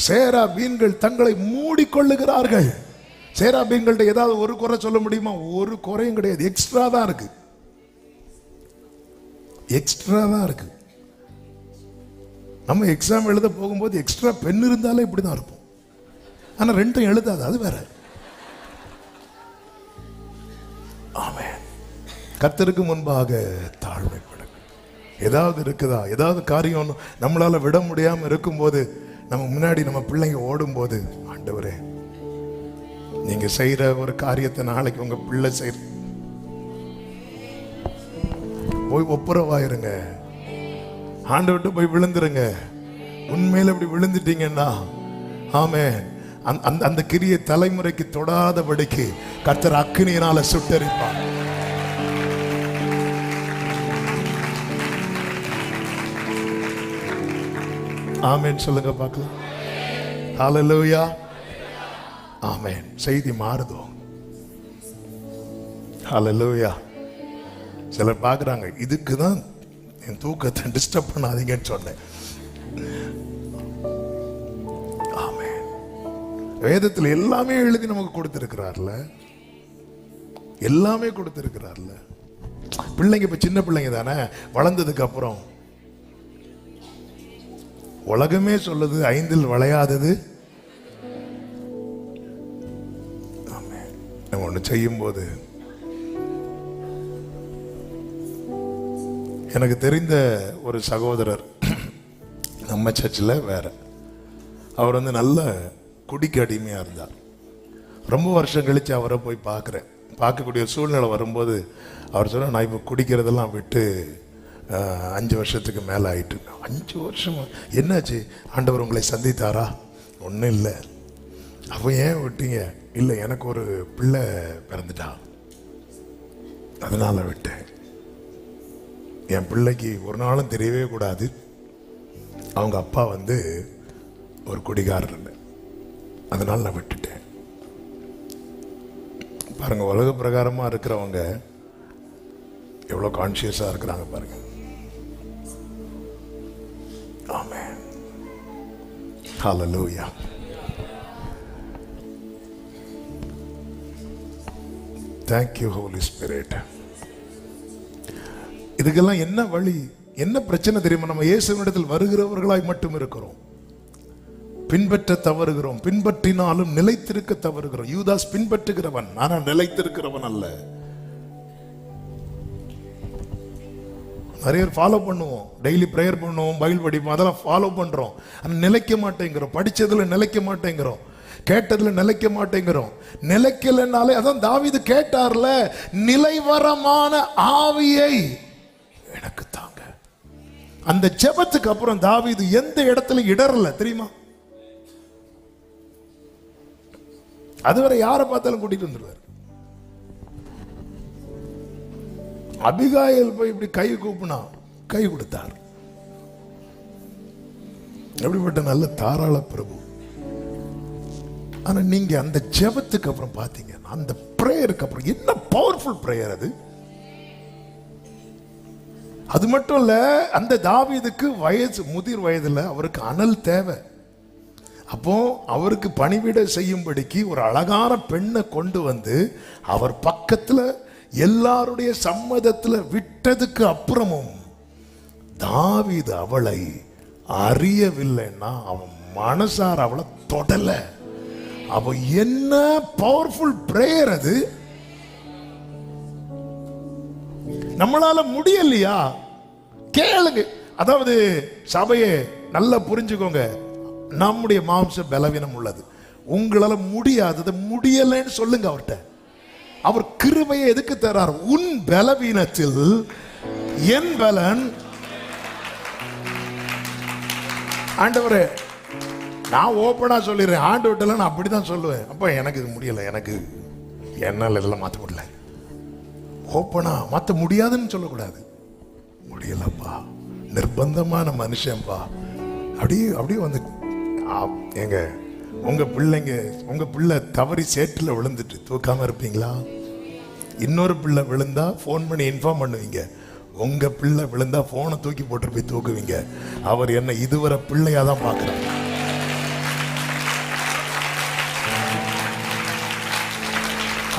சேராபீன்கள் தங்களை மூடிக்கொள்ளுகிறார்கள். சேராபீன்கள்ட்ட ஏதாவது ஒரு குறை சொல்ல முடியுமா? ஒரு குறையும் கிடையாது. எக்ஸ்ட்ரா தான் இருக்கு, எக்ஸ்ட்ரா தான் இருக்கு. நம்ம எக்ஸாம் எழுத போகும்போது எக்ஸ்ட்ரா பென் இருந்தாலே இப்படிதான் இருப்போம். ஆனா ரெண்டும் எழுதாது, அது வேற. ஆமென். கர்த்தருக்கு முன்பாக தாழ்மைப்படுங்க. ஏதாவது இருக்குதா, ஏதாவது காரியம் நம்மளால விட முடியாம இருக்கும்போது, நம்ம முன்னாடி நம்ம பிள்ளைங்க ஓடும் போது, ஆண்டவரே நீங்க செய்யற ஒரு காரியத்தை நாளைக்கு உங்க பிள்ளை செய்ய போய் ஒப்புரவாயிருங்க. ஆண்டவர்கிட்ட போய் விழுந்துருங்க. உண்மையில அப்படி விழுந்துட்டீங்கன்னா ஆமென், அந்த கிரியை தலைமுறைக்கு தொடாதபடிக்கு கர்த்தர் அக்கினியினால சுட்டரிப்பார். ஆமென் சொல்லுங்க பார்க்கலாம். ஹல்லேலூயா. ஆமென். செய்தி மாறுதோ? ஹல்லேலூயா. சிலர் பார்க்குறாங்க, இதுக்கு தான் என் தூக்கத்தை டிஸ்டர்ப் பண்ணாதீங்கன்னு சொன்னேன். ஆமென். வேதத்தில் எல்லாமே எழுதி நமக்கு கொடுத்திருக்கிறார்ல, எல்லாமே கொடுத்திருக்கிறார்ல. பிள்ளைங்க இப்ப சின்ன பிள்ளைங்க தானே, வளர்ந்ததுக்கு அப்புறம் உலகமே சொல்லுது 5 வளையாதது. ஆமென். நம்ம ஒண்ணு செய்யும் போது, எனக்கு தெரிந்த ஒரு சகோதரர் நம்ம சர்ச்சில் வேற, அவர் நல்ல குடிக்கு அடிமையாக இருந்தார். ரொம்ப வருஷம் கழித்து அவரை போய் பார்க்கக்கூடிய சூழ்நிலை வரும்போது அவர் சொன்ன, நான் இப்போ குடிக்கிறதெல்லாம் விட்டு 5 வருஷத்துக்கு மேலே ஆயிட்டு. 5 வருஷம் என்னாச்சு? ஆண்டவர் உங்களை சந்தித்தாரா? ஒன்றும் இல்லை. அப்போ ஏன் விட்டீங்க? இல்லை, எனக்கு ஒரு பிள்ளை பிறந்துட்டா, அதனால விட்டேன். என் பிள்ளைக்கு ஒரு நாளும் தெரியவே கூடாது அவங்க அப்பா ஒரு குடிகாரர், அதனால நான் விட்டுட்டேன். பாருங்க, உலக பிரகாரமா இருக்கிறவங்க எவ்வளவு கான்சியஸா இருக்கிறாங்க பாருங்க. ஆமென். ஹல்லேலூயா. Thank you Holy Spirit. இதுக்கெல்லாம் என்ன வழி, என்ன பிரச்சனை தெரியுமா? நம்ம இயேசுவினிடத்தில் வருகிறவர்களாய் மட்டும் இருக்கிறோம், பின்பற்ற தவறுகிறோம். பின்பற்றினாலும் நிலைத்திருக்க தவறுகிறோம். யூதாஸ் பின்பற்றுகிறவன், ஆனால் நிலைத்திருக்கிறவன் அல்ல. நிறைய பேர் ஃபாலோ பண்ணுவோம், டெய்லி ப்ரேயர் பண்ணுவோம், பைபிள் படிப்போம், அதெல்லாம் ஃபாலோ பண்றோம். ஆனால் நிலைக்க மாட்டேங்கிறோம். படிச்சதுல நிலைக்க மாட்டேங்கிறோம், கேட்டதுல நிலைக்க மாட்டேங்கிறோம். நிலைக்கலனாலே அதான் தாவீது கேட்டார்ல, நிலைவரமான ஆவியை எனக்கு தாங்க. அந்த ஜெபத்துக்கு அப்புறம் தாவீது எந்த இடத்துல இடறல தெரியுமா? அதுவரை யாரை பார்த்தாலும் கூட்டிட்டு வந்துருவார். அபிகாயில் போய் இப்படி கை கூப்பினா கை கொடுத்தார். எப்படிப்பட்ட நல்ல தாராள பிரபு. ஆனா நீங்க அந்த ஜெபத்துக்கு அப்புறம் பாத்தீங்கன்னா, அந்த பிரேயருக்கு அப்புறம் என்ன பவர்ஃபுல் பிரேயர் அது. அது மட்டும் இல்ல, அந்த தாவீதுக்கு முதிர் வயதுல அவருக்கு அனல் தேவை. அப்போ அவருக்கு பணிவிடை செய்யும்படிக்கு ஒரு அழகான பெண்ணை கொண்டு வந்து அவர் பக்கத்துல எல்லாருடைய சம்மதத்துல விட்டதுக்கு அப்புறமும் தாவீது அவளை அறியவில்லைன்னா அவன் மனசார அவளை தொடல. அவ என்ன பவர்ஃபுல் பிரேயர் அது. நம்மளால முடியலையா? கேளுங்க. அதாவது சபையே நல்லா புரிஞ்சுக்கோங்க, நம்முடைய மாம்ச பலவீனம் உள்ளது. உங்களால முடியாதது முடியலன்னு சொல்லுங்க அவர்கிட்ட. அவர் கிருபையை எதுக்கு தரார்? உன் பலவீனத்தில் என் பலன். ஆண்டவரே, நான் ஓப்பனா சொல்லிடுறேன், ஆண்டவர்கிட்ட நான் அப்படிதான் சொல்லுவேன். அப்ப எனக்கு இது முடியல, எனக்கு என்னால இதெல்லாம் மாற்ற முடியல. ஓப்பனா மாற்ற முடியாதுன்னு சொல்லக்கூடாது. முடியலப்பா, நிர்பந்தமான மனுஷன்பா. அப்படியே வந்து எங்க உங்க பிள்ளை தவறி சேற்றுல விழுந்துட்டு தூக்காம இருப்பீங்களா? இன்னொரு பிள்ளை விழுந்தா போன் பண்ணி இன்ஃபார்ம் பண்ணுவீங்க. உங்க பிள்ளை விழுந்தா போனை தூக்கி போட்டு போய் தூக்குவீங்க. அவர் என்ன இதுவரை பிள்ளையாதான் பார்க்கிறார்.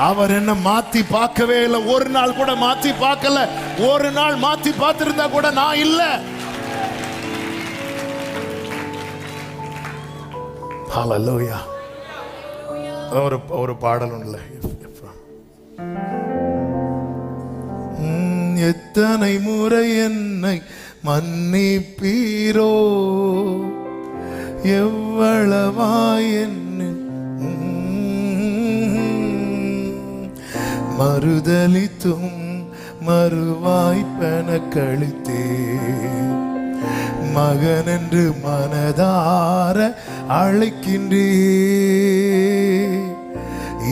அவர் என்ன மாத்தி பார்க்கவே இல்லை. ஒரு நாள் கூட மாத்தி பார்க்கல. ஒரு நாள் மாத்தி பார்த்திருந்தா கூட நான் இல்ல. ஹல்லேலூயா. ஒரு பாடல் உண்டுல, எத்தனை முறை என்னை மன்னிப்பீரோ, எவ்வளவாய் என்னை மறுதலித்தும் மறுவாய்ப்பென கழித்தே, மகன் என்று மனதார அழைக்கின்றே.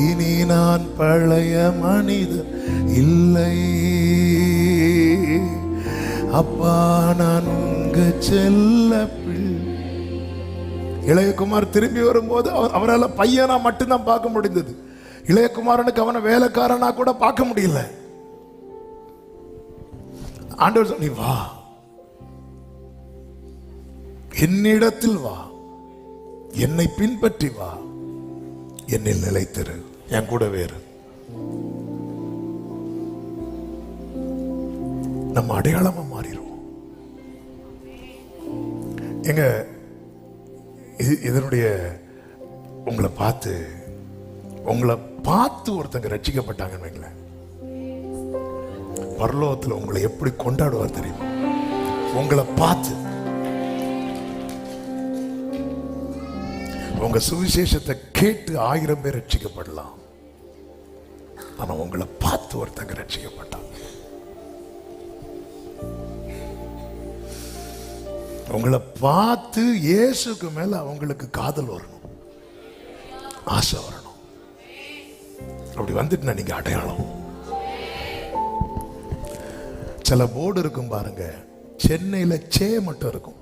இனி நான் பழைய மனிதன் இல்லை, அப்பா நான் உங்க செல்ல பிள்ளை. இளையகுமார் திரும்பி வரும்போது அவரால் பையனா மட்டும்தான் பார்க்க முடிந்தது. இளையகுமாரனுக்கு அவனை வேலைக்காரனா கூட பார்க்க முடியல. ஆண்டவர் சொன்னி, வா என்னிடத்தில் வா, என்னை பின்பற்றி வா, என்னில் நிலைத்திரு, என் கூட வேறு. நம்ம அடையாளமா மாறிடுவோம். எங்க இதனுடைய உங்களை பார்த்து ஒருத்தங்க ரட்சிக்கப்பட்டாங்கன்னு வைங்களேன், பரலோகத்தில் உங்களை எப்படி கொண்டாடுவார் தெரியுமா? உங்களை பார்த்து உங்க சுவிசேஷத்தை கேட்டு 1000 பேர் ரட்சிக்கப்படலாம். ஆனா உங்களை பார்த்து ஒருத்தங்க ரட்சிக்கப்பட்டாங்க. உங்களை பார்த்து இயேசுக்கு மேல அவங்களுக்கு காதல் வரணும், ஆசை வரணும். அப்படி வந்துட்டு நீங்க அடையாளம். சில போர்டு இருக்கும் பாருங்க, சென்னையில சே மட்டும் இருக்கும்,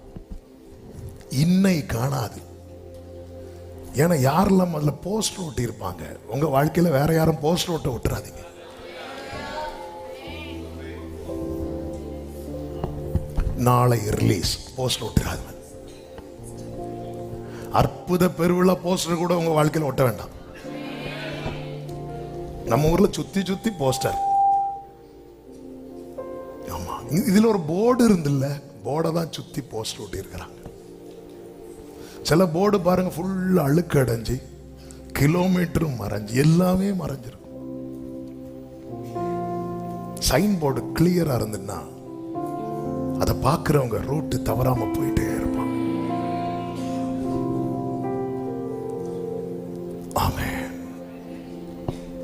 இன்னை காணாது. ஏன்னா யாரெல்லாம் முதல்ல போஸ்டர் ஒட்டி இருப்பாங்க. உங்க வாழ்க்கையில வேற யாரும் போஸ்டர் ஒட்ட விட்டுறாதீங்க. நாளை ரிலீஸ் போஸ்டர் ஒட்டுறாங்க. அற்புத பெருவிழா போஸ்டர் கூட உங்க வாழ்க்கையில ஒட்ட வேண்டாம். நம்ம ஊர்ல சுத்தி போஸ்டர். ஆமா, இதுல ஒரு போர்டு இருந்துல்ல, போர்டை தான் சுத்தி போஸ்டர் ஒட்டி இருக்கிறாங்க. சில போர்டு பாருங்க, ஃபுல்லா அழுக்கு அடைஞ்சு கிலோமீட்டரும் மறைஞ்சு எல்லாமே மறைஞ்சிருக்கும். சைன் போர்டு கிளியரா இருந்துன்னா அதை பார்க்கிறவங்க ரூட்டு தவறாம போயிட்டே இருப்பாங்க. ஆமென்.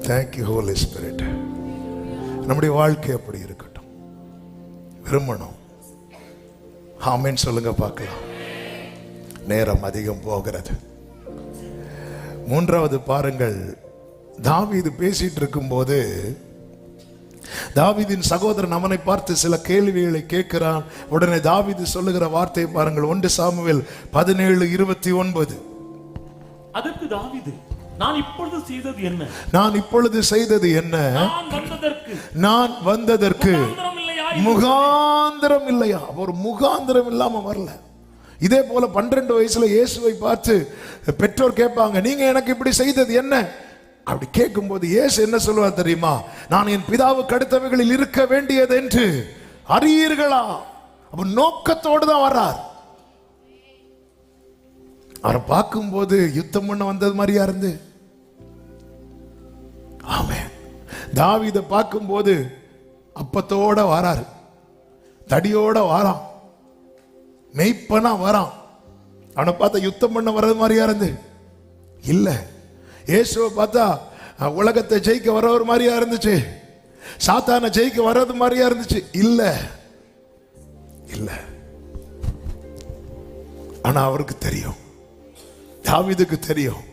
Thank you Holy Spirit. நம்முடைய வாழ்க்கை அப்படி இருக்கட்டும், விரும்பணும். ஆமென் சொல்லுங்க பார்க்கலாம். நேரம் அதிகம் போகிறது. மூன்றாவது பாருங்கள், தாவீது பேசிட்டு இருக்கும்போது தாவீதின் சகோதரன் அவனை பார்த்து சில கேள்விகளை கேட்கிறான். உடனே தாவீது சொல்லுகிற வார்த்தையை பாருங்கள். 1 சாமுவேல் 17:29. அதற்கு தாவீது, நான் இப்பொழுது செய்தது என்ன? நான் இப்பொழுது செய்தது என்ன? நான் வந்ததற்கு முகாந்திரம் இல்லையா? ஒரு முகாந்திரம் இல்லாம வரல. இதே போல 12 வயசுல இயேசுவை பார்த்து பெற்றோர் கேட்பாங்க, நீங்க எனக்கு இப்படி செய்தது என்ன? அப்படி கேட்கும்போது இயேசு என்ன சொல்லுவார் தெரியுமா? நான் என் பிதாவுக்கு அடுத்தவைகளில் இருக்க வேண்டியது என்று அறியீர்களா? அப்ப நோக்கத்தோடு தான் வர்றார். அவரை பார்க்கும்போது யுத்தம் பண்ண வந்தது மாதிரியா இருந்து. ஆமென். தாவீதை பார்க்கும்போது அப்பத்தோட வராரு, தடியோட வரான், மெய்ப்பனா வரான். அவனை பார்த்தா யுத்தம் பண்ண வர்றது மாதிரியா இருந்து இல்ல. இயேசுவை பார்த்தா உலகத்தை ஜெயிக்க வர்றவர் மாதிரியா இருந்துச்சு, சாத்தானை ஜெயிக்க வர்றது மாதிரியா இருந்துச்சு இல்ல இல்ல. ஆனா அவருக்கு தெரியும், தாவீதுக்கு தெரியும்,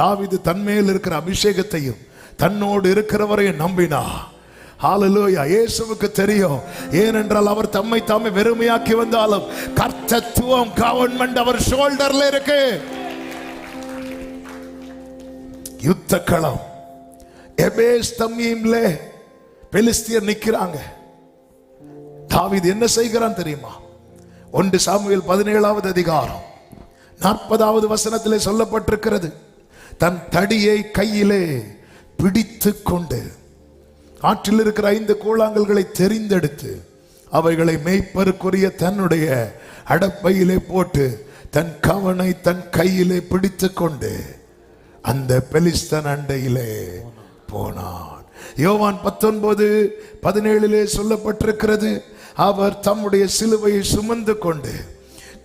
தாவீது தன்மேல் இருக்கிற அபிஷேகத்தையும் தன்னோடு இருக்கிறவரையும் நம்பினா. ஹalleluya. இயேசுவுக்கு தெரியும். ஏனென்றால் அவர் தம்மை தாமே வெறுமையாக்கி வந்தாலும் கர்த்தத்துவம் கவர்மெண்ட் அவர் ஷோல்டர்ல இருக்கு. யுத்த களம் எபேஸ் தம்மீம்ல பெலிஸ்தியர் நிக்கிறாங்க. தாவீது என்ன செய்கிறான் தெரியுமா? 1 சாமுவேல் 17வது அதிகாரம் 40வது வசனத்திலே சொல்லப்பட்டிருக்கிறது. தன் தடியை கையிலே பிடித்து கொண்டு ஆற்றில் இருக்கிற 5 கூழாங்கல்களை தெரிந்தெடுத்து அவைகளை மேய்ப்பருக்குரிய தன்னுடைய அடப்பையிலே போட்டு தன் கவனை தன் கையிலே பிடித்து கொண்டு அந்த பெலிஸ்தன் அண்டையிலே போனான். யோவான் 19:17 சொல்லப்பட்டிருக்கிறது, அவர் தம்முடைய சிலுவையை சுமந்து கொண்டு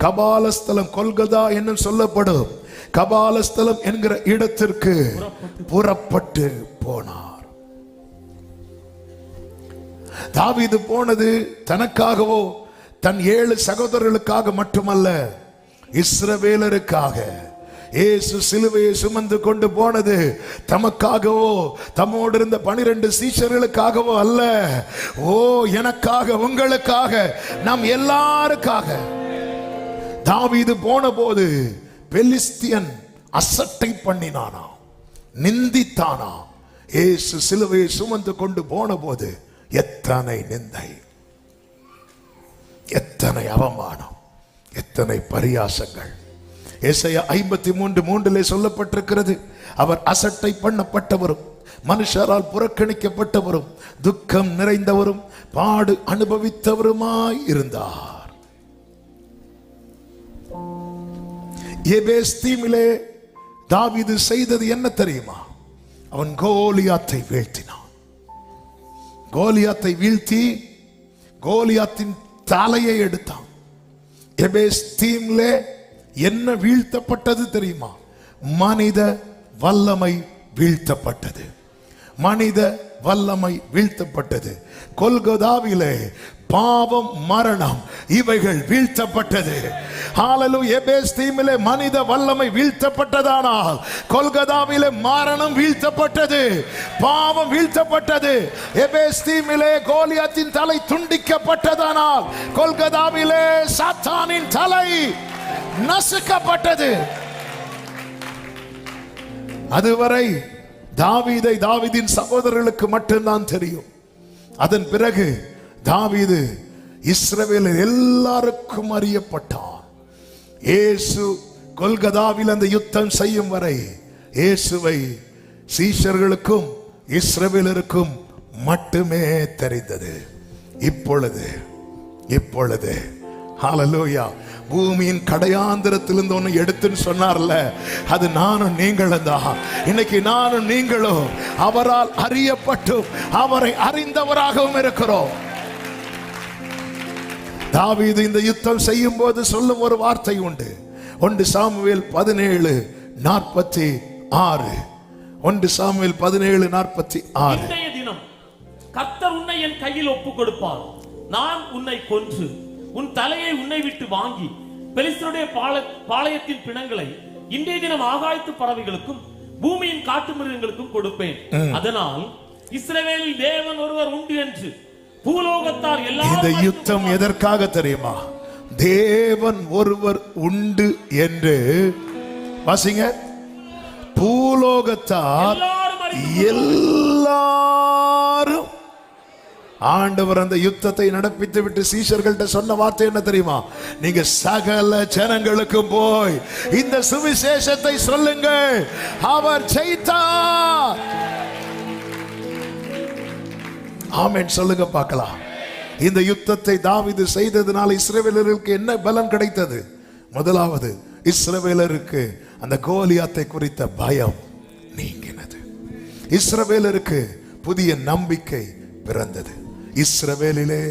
கபாலஸ்தலம், கொல்கதா என்னும் சொல்லப்படும் கபாலஸ்தலம் என்கிற இடத்திற்கு புறப்பட்டு போனார். தாவீது போனது தனக்காகவோ தன் 7 சகோதரர்களுக்காக மட்டுமல்ல, இஸ்ரவேலருக்காக. இயேசு சிலுவையை சுமந்து கொண்டு போனது தமக்காகவோ தம்மோடு இருந்த 12 சீஷர்களுக்காகவோ அல்ல. ஓ, எனக்காக, உங்களுக்காக, நம் எல்லாருக்காக. தாவீது போன போது பெலிஸ்தியன் அசட்டை பண்ணினானா, நிந்தித்தானா. இயேசு சிலுவையை சுமந்து கொண்டு போன போது எத்தனை நிந்தை, எத்தனை அவமானம், எத்தனை பரியாசங்கள். ஏசாயா 53:3 சொல்லப்பட்டிருக்கிறது, அவர் அசட்டை பண்ணப்பட்டவரும் மனுஷரால் புறக்கணிக்கப்பட்டவரும் துக்கம் நிறைந்தவரும் பாடு அனுபவித்தவருமாய் இருந்தார். எபேஸ் தீமிலே தாவீது செய்தது என்ன தெரியுமா? அவன் கோலியாத்தை வீழ்த்தினான். கோலியாத்தை வீழ்த்தி கோலியாத்தின் தலையை எடுத்தான். எபேஸ் தீமிலே என்ன வீழ்த்தப்பட்டது தெரியுமா? மனித வல்லமை வீழ்த்தப்பட்டது. மனித வல்லமை வீழ்த்தப்பட்டது. கொல்கதாவிலே பாவம், மரணம் இவைகள் வீழ்த்தப்பட்டது. ஹalleluya. எபேஸ் தீமிலே மனித வல்லமை வீழ்த்தப்பட்டதானால் கொல்கதாவிலே மரணம் வீழ்த்தப்பட்டது, பாவம் வீழ்த்தப்பட்டது. எபேஸ் தீமிலே கோலியாத்தின் தலை துண்டிக்கப்பட்டதானால் கொல்கதாவிலே சாத்தானின் தலை நசுக்கப்பட்டது. அதுவரை தாவீதை தாவீதின் சகோதரர்களுக்கு மட்டும்தான் தெரியும். அதன் பிறகு தாவீது இஸ்ரவேலர் எல்லாருக்கும் அறியப்பட்டான். இயேசு கொல்கதாவில் அந்த யுத்தம் செய்யும் வரை இயேசுவை சீஷர்களுக்கும் இஸ்ரவேலருக்கும் மட்டுமே தெரிந்தது. இப்பொழுது ஹalleluya. பூமியின் கடையாந்திரத்திலிருந்து ஒன்னு எடுத்துன்னு சொன்னார்ல, அது நானும் நீங்களும் தான். இன்னைக்கு நானும் நீங்களும் அவரால் அறியப்பட்டும் அவரை அறிந்தவராகவும் இருக்கிறோம். தாவீது இந்த யுத்தம் செய்யும் போது சொல்லும் ஒரு வார்த்தை உண்டு. 1 சாமுவேல் 17:46. 1 சாமுவேல் 17:46. இன்றைய தினம் கர்த்தர் உன்னை என் கையில் ஒப்புக் கொடுப்பார். நான் உன்னை கொன்று உன் தலையை உன்னை விட்டு வாங்கி பெலிஸ்தருடைய பாளையத்தின் பிணங்களை இன்றைய தினம் ஆகாயத்து பறவைகளுக்கும் பூமியின் காட்டு மிருகங்களுக்கும் கொடுப்பேன். அதனால் இஸ்ரவேலில் தேவன் ஒருவர் உண்டு என்று பூலோகத்தார் எல்லாரும். இந்த யுத்தம் எதற்காக தெரியுமா? தேவன் ஒருவர் உண்டு என்று வாசிங்க. பூலோகத்தார் எல்லாரும். ஆண்டவர் அந்த யுத்தத்தை நடப்பித்து விட்டு சீஷர்கள்ட்ட சொன்ன வார்த்தை என்ன தெரியுமா? நீங்க சகல ஜனங்களுக்கும் போய் இந்த சுவிசேஷத்தை சொல்லுங்கள், அவர் ஜெயித்தார். ஆமென் சொல்லுங்க பார்க்கலாம். இந்த யுத்தத்தை தாவீது செய்ததனால இஸ்ரவேலருக்கு என்ன பலன் கிடைத்தது? முதலாவது, இஸ்ரவேலருக்கு அந்த கோலியாத்தை குறித்த பயம் நீங்கினது. இஸ்ரவேலருக்கு புதிய நம்பிக்கை பிறந்தது. இஸ்ரவேலிலே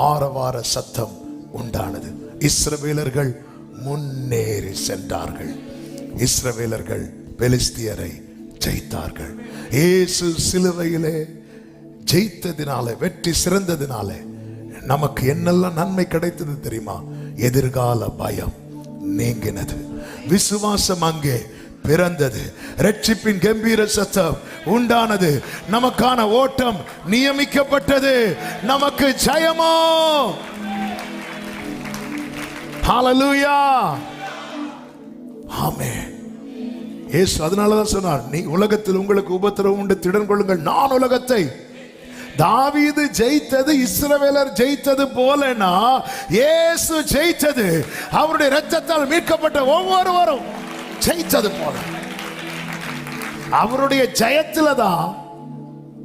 ஆரவார சத்தம் உண்டானது. இஸ்ரவேலர்கள் முன்னேறி சென்றார்கள். இஸ்ரவேலர்கள் பெலிஸ்தியரை ஜெயித்தார்கள். இயேசு சிலுவையிலே ஜெயித்ததினால, வெற்றி சிறந்ததினால நமக்கு என்னெல்லாம் நன்மை கிடைத்தது தெரியுமா? எதிர்கால பயம் நீங்கினது. விசுவாசம் அங்கே பிறந்தது. ரட்சிப்பின் கம்பீர சத்தம் உண்டானது. நமக்கான ஓட்டம் நியமிக்கப்பட்டது. நமக்கு ஜெயமோ. ஹல்லேலூயா. ஆமென். இயேசு அதனாலதான் சொன்னார், நீ உலகத்தில் உங்களுக்கு உபத்திரவம் உண்டு, திடன் கொள்ளுங்கள், நான் உலகத்தை. தாவீது ஜெயித்தது இஸ்ரவேலர் ஜெயித்தது போலனா, இயேசு ஜெயித்தது அவருடைய இரத்தத்தால் மீட்கப்பட்ட ஒவ்வொருவரும் ஜெயித்தது போல. அவருடைய ஜெயத்தில தான்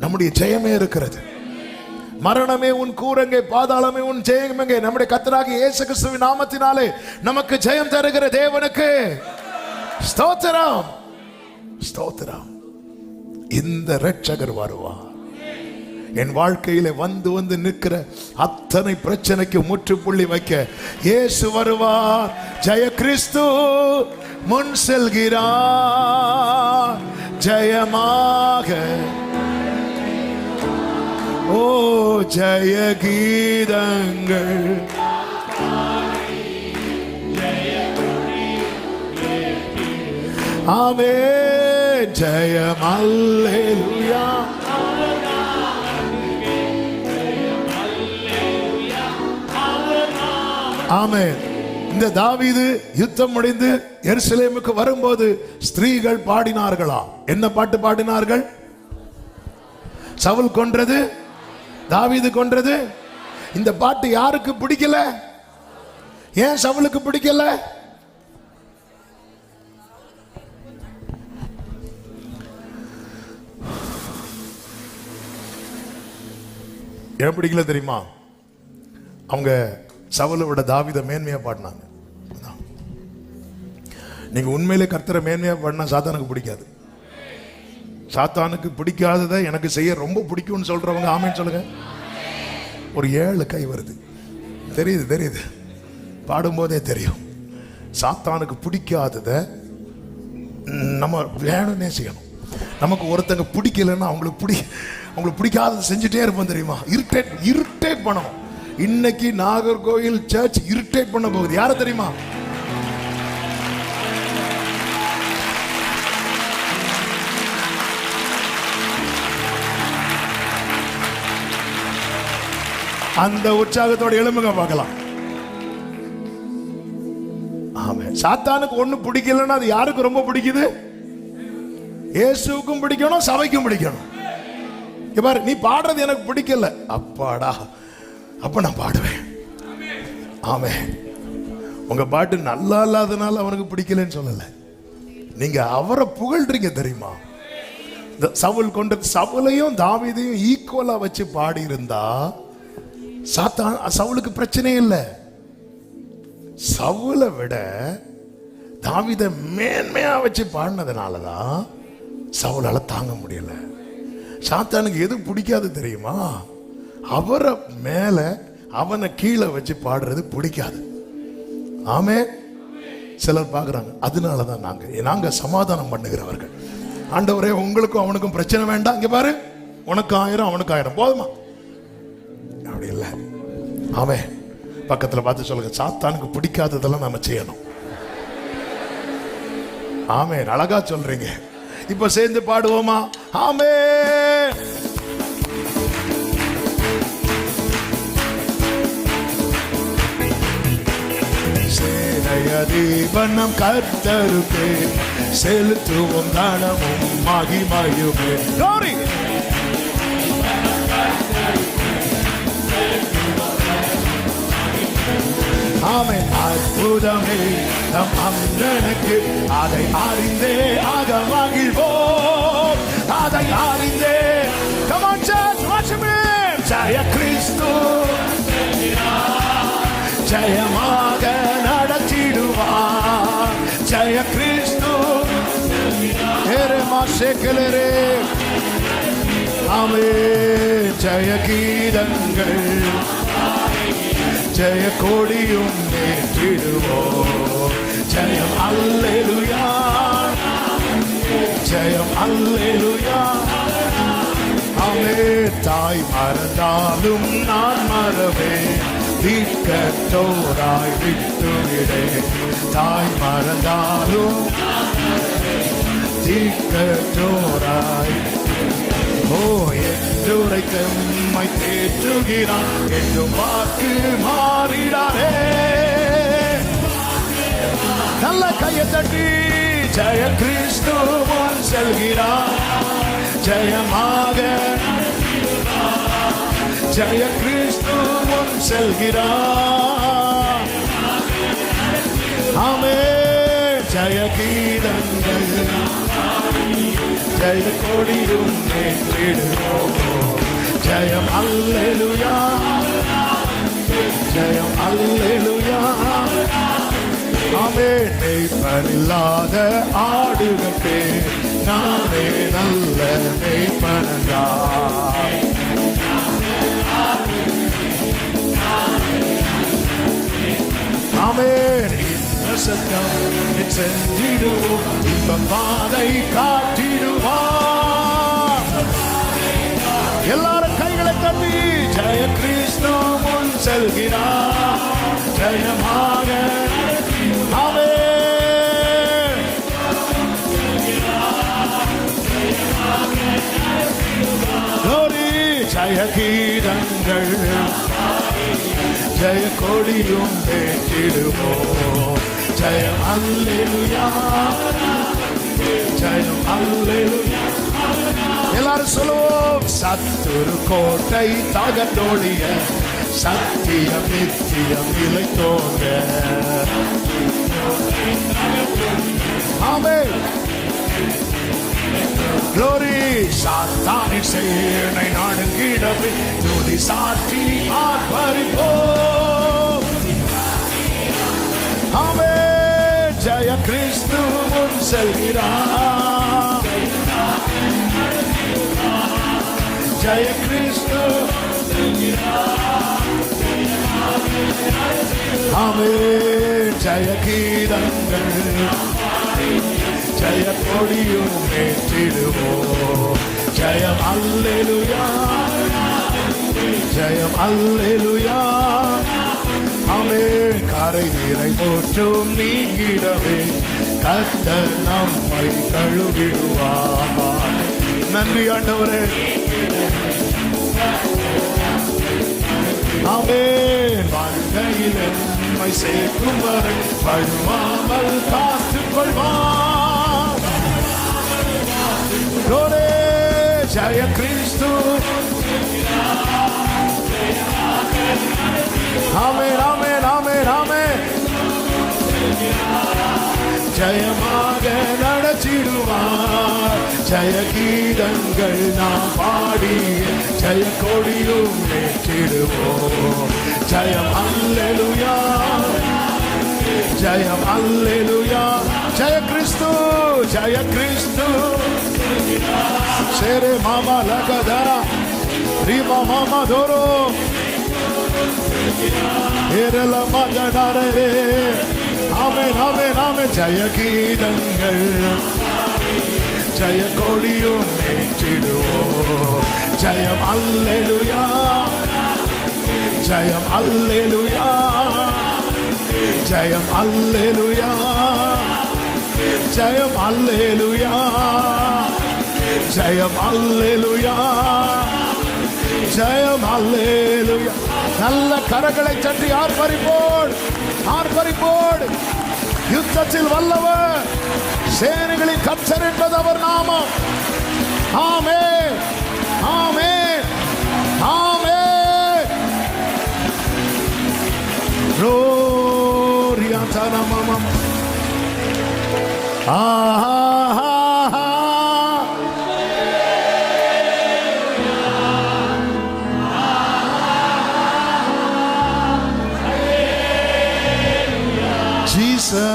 நம்முடைய ஜெயமே இருக்கிறது. மரணமே உன் கூரங்கே, பாதாளமே உன் ஜெயமெங்கே. நம்முடைய கர்த்தராகிய இயேசு கிறிஸ்துவின் நாமத்தினாலே நமக்கு ஜெயம் தருகிற தேவனுக்கு ஸ்தோத்திரம், ஸ்தோத்திரம். இந்த இரட்சகர் வருவார். என் வாழ்க்கையில வந்து வந்து நிற்கிற அத்தனை பிரச்சனைக்கு முற்றுப்புள்ளி வைக்க இயேசு வருவார். ஜெய கிறிஸ்து முன் செல்கிறார் ஜெயமாக. ஓ ஜெய கீதங்கள். ஆமென். ஜெயம் அல்லேலூயா. ஆமென். இந்த தாவீது யுத்தம் முடிந்து எருசலேமுக்கு வரும்போது ஸ்திரீகள் பாடினார்களா? என்ன பாட்டு பாடினார்கள்? சவுல் கொன்றது, தாவீது கொன்றது. இந்த பாட்டு யாருக்கு பிடிக்கல? ஏன் சவுலுக்கு பிடிக்கல? ஏன் பிடிக்கல தெரியுமா? அவங்க சவுலை விட தாவீதை மேன்மையா பாடினாங்க. நீங்க உண்மையிலே கர்த்தரை மேன்மையா பாடினா சாத்தானுக்கு பிடிக்காது. சாத்தானுக்கு பிடிக்காததை எனக்கு செய்ய ரொம்ப பிடிக்கும்னு சொல்றவங்க ஆமென் சொல்லுங்க. ஒரு 7 கை வருது. தெரியுது தெரியுது, பாடும்போதே தெரியும். சாத்தானுக்கு பிடிக்காததை நம்ம வேணும்னே செய்யணும். நமக்கு ஒருத்தங்க பிடிக்கலன்னா அவங்களுக்கு பிடிக்காததை செஞ்சுட்டே இருப்போம் தெரியுமா? இரிட்டேட் பண்ணணும். இன்னைக்கு நாகர்கோயில் சர்ச் இரிட்டேட் பண்ண போகுது. யார தெரியுமா? அந்த உற்சாகத்தோட எழுமுக பார்க்கலாம். ஆமென். சாத்தானுக்கு ஒண்ணு பிடிக்கலன்னா அது யாருக்கு ரொம்ப பிடிக்குது? இயேசுவுக்கும் பிடிக்கணும், சபைக்கும் பிடிக்கணும். பாரு, நீ பாடுறது எனக்கு பிடிக்கல, அப்பாடா, அப்ப நான் பாடுவேன். ஆமென். உங்க பாட்டு நல்லா இல்லாதனால அவனுக்கு பிடிக்கலன்னு சொல்லல, நீங்க அவரை புகழ்றீங்க தெரியுமா? சவுல் கொண்ட சவுலையும் தாவீதையும் ஈக்குவலா வச்சு பாடி இருந்தா சவுலுக்கு பிரச்சனை இல்லை. சவுலை விட தாவீதை மேன்மையா வச்சு பாடினதுனாலதான் சவுலால தாங்க முடியல. சாத்தானுக்கு எது பிடிக்காது தெரியுமா? அவரை மேல அவனை கீழே வச்சு பாடுறது பிடிக்காது. ஆமே. சிலர் பார்க்குறாங்க. அதனாலதான் நாங்க சமாதானம் பண்ணுகிறவர்கள். ஆண்டவரே, உங்களுக்கும் அவனுக்கும் பிரச்சனை வேண்டாம். இங்க பாரு, உனக்கு 1000 அவனுக்கு 1000 போதுமா? அப்படி இல்லை. ஆமே. பக்கத்துல பார்த்து சொல்லுங்க, சாத்தானுக்கு பிடிக்காததெல்லாம் நாம செய்யணும். ஆமே. அழகா சொல்றீங்க. இப்ப சேர்ந்து பாடுவோமா? ஆமே. சேனையதீபனம் கர்த்தருக்கு செலுத்துவோம் கனமும் மகிமையுமே. Glory. ஆமென். அற்புதமே நம் அந்தனுக்கு, அதை அறிந்தே ஆக மகிழ்வோம், அதை அறிந்தே. Come on church, watch me. ஜெய கிறிஸ்து ஜெயமாக நடத்திடுவார். ஜெய கிறிஸ்து. ஆமே. ஜெய கீதங்கள் ஜெய கொடியும் நேற்றிடுவோம். ஜெயம் அல்லேலூயா, ஜெயம் அல்லேலூயா. ஆமே. தாய் மறந்தாலும் நான் மறவேன், தீர்க்கத்தோராய் விட்டுவிடே. தாய் மறந்தாலும் தீர்க்கத்தோராய். ஓ, என்றுரை தம்மை தேற்றுகிறான், என்றும் வாக்கு மாறிடாரே. நல்ல கையை தட்டி ஜெய கிறிஸ்து முன் செல்கிறார். ஜெயமாக ஜெய கிறிஸ்து முன் செல்கிறார். ஆமே. ஜெய கீதங்கள் ஜெய கொடியும் நேற்றிடுவோம். ஜெயம் அல்லேலூயா, ஜெயம் அல்லேலூயா. ஆமே. மேய்ப்பனில்லாத ஆடுகட்டே, நானே நல்ல மேய்ப்பனங்கா. ஆமென். இந்த சத்தம் சென்றிடுவோம், இந்த பாதை காட்டிடுவார். எல்லாரும் கைகளை தட்டி ஜெய கிறிஸ்து முன் செல்கிறார். ஜெயமாக. ஆமென். glory. ஜெய கீதங்கள் ஜெய கொடியும் நேற்றிடுவோம். ஜெயம் அல்லேலூயா, ஜெயம் அல்லேலூயா. எல்லாரும் சொல்லுவோம். சத்துரு கோட்டை தகர்த்தோடிய, சத்தியம் நித்தியம் நிலைத்தோங்க. ஆமென். glory. சாத்தானின் சேனை நடுங்கிடவே, துதி சாற்றி ஆர்ப்பரிப்போம். ஆமென். ஜெய கிறிஸ்து முன் செல்கிறார். ஜெய கிறிஸ்து. ஆமென். ஜெய கீதங்கள் ஜெய கொடியும் நேற்றிடுவோம். ஜெயம் அல்லேலூயா, ஜெயம் அல்லேலூயா. ஆமென். கரை நீரை போற்றும் நீங்கிடவே, கர்த்தர் நம்மை கழுவிடுவார். நன்றி ஆண்டவரே. ஆமென். வாழ்க்கையில் நம்மை சேர்க்கும் வரை வழுவாமல் காத்துக் கொள்வார். glory. ஜெய கிறிஸ்து. ஆமென், ஆமென், ஆமென், ஆமென். ஜெயமாக நடத்திடுவார். ஜெய கீதங்கள் நாம் பாடி ஜெய கொடியும் நேற்றிடுவோம். ஜெயம் அல்லேலூயா, ஜெயம் அல்லேலூயா. ஜெய கிறிஸ்து, ஜெய கிறிஸ்து. சேரே மாமா லகதரா, ரீமா மாமா தோரோ. ஏரல மகனாரே ஆமென் ஆமென் ஆமென். ஜெய கீதங்கள் ஜெய கொடியும் ஏற்றிடுவோம். ஜெயம் அல்லேலூயா ஜெயம் அல்லேலூயா ஜெயம் அல்லேலூயா ஜெயம் அல்லேலூயா ஜெயம் அல்லேலூயா ஜெயம் அல்லேலூயா. நல்ல கரங்களை தட்டி ஆர்ப்பரிப்போடு ஆர்ப்பரிப்போடு. யுத்தத்தில் வல்லவர் சேனைகளின் கர்த்தர் என்பது அவர் நாமம். ஆமென் ஆமென் ஆமென். Gloria a la mamá. Jesus.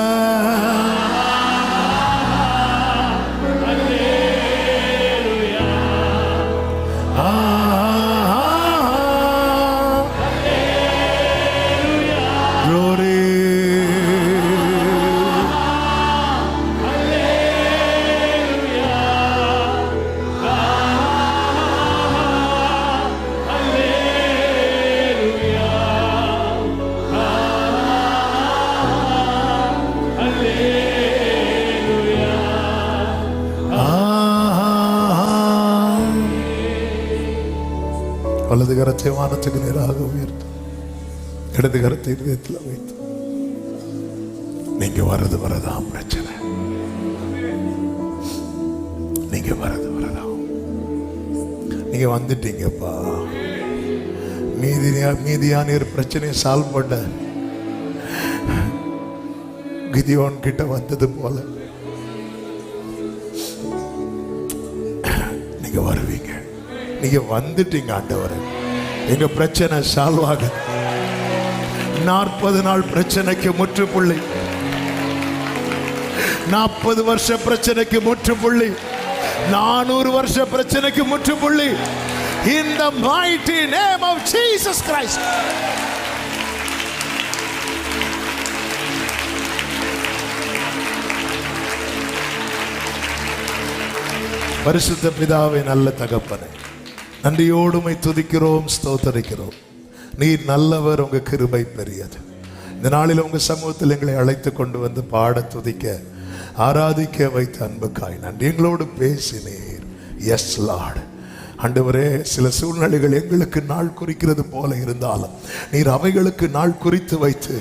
வலது கரத்தை வானத்துக்கு நேராக உயர்த்து, இடது கரத்தை இதயத்தில் வைத்து. நீங்க வரதான் பிரச்சனை, நீங்க வரதான். நீங்க வந்துட்டீங்கப்பா. மீதியானியர் பிரச்சனையை சால்வ் பண்ண கிதியோன் கிட்ட வந்தது போல நீங்க வருவீங்க. நீங்க வந்துட்டீங்க ஆண்டவரே. எங்க பிரச்சனை சால்வ் ஆகுது. 40 நாள் பிரச்சனைக்கு முற்றுப்புள்ளி, 40 வருஷ பிரச்சனைக்கு முற்றுப்புள்ளி, 400 வருஷ பிரச்சனைக்கு முற்றுப்புள்ளி. In the mighty name of Jesus Christ. பரிசுத்த பிதாவே, நல்ல தகப்பனே, நன்றியோடுமை துதிக்கிறோம், ஸ்தோத்தரிக்கிறோம். நீர் நல்லவர், உங்க கிருபை பெரியது. இந்த நாளில் உங்க சமூகத்தில் எங்களை அழைத்து கொண்டு வந்து பாட, துதிக்க, ஆராதிக்க வைத்த அன்புக்காய் நன்றி. எங்களோடு பேசினீர். S Lord. ஆண்டவரே, சில சூழ்நிலைகள் எங்களுக்கு நாள் குறிக்கிறது போல இருந்தாலும் நீர் அவைகளுக்கு நாள் குறித்து வைத்து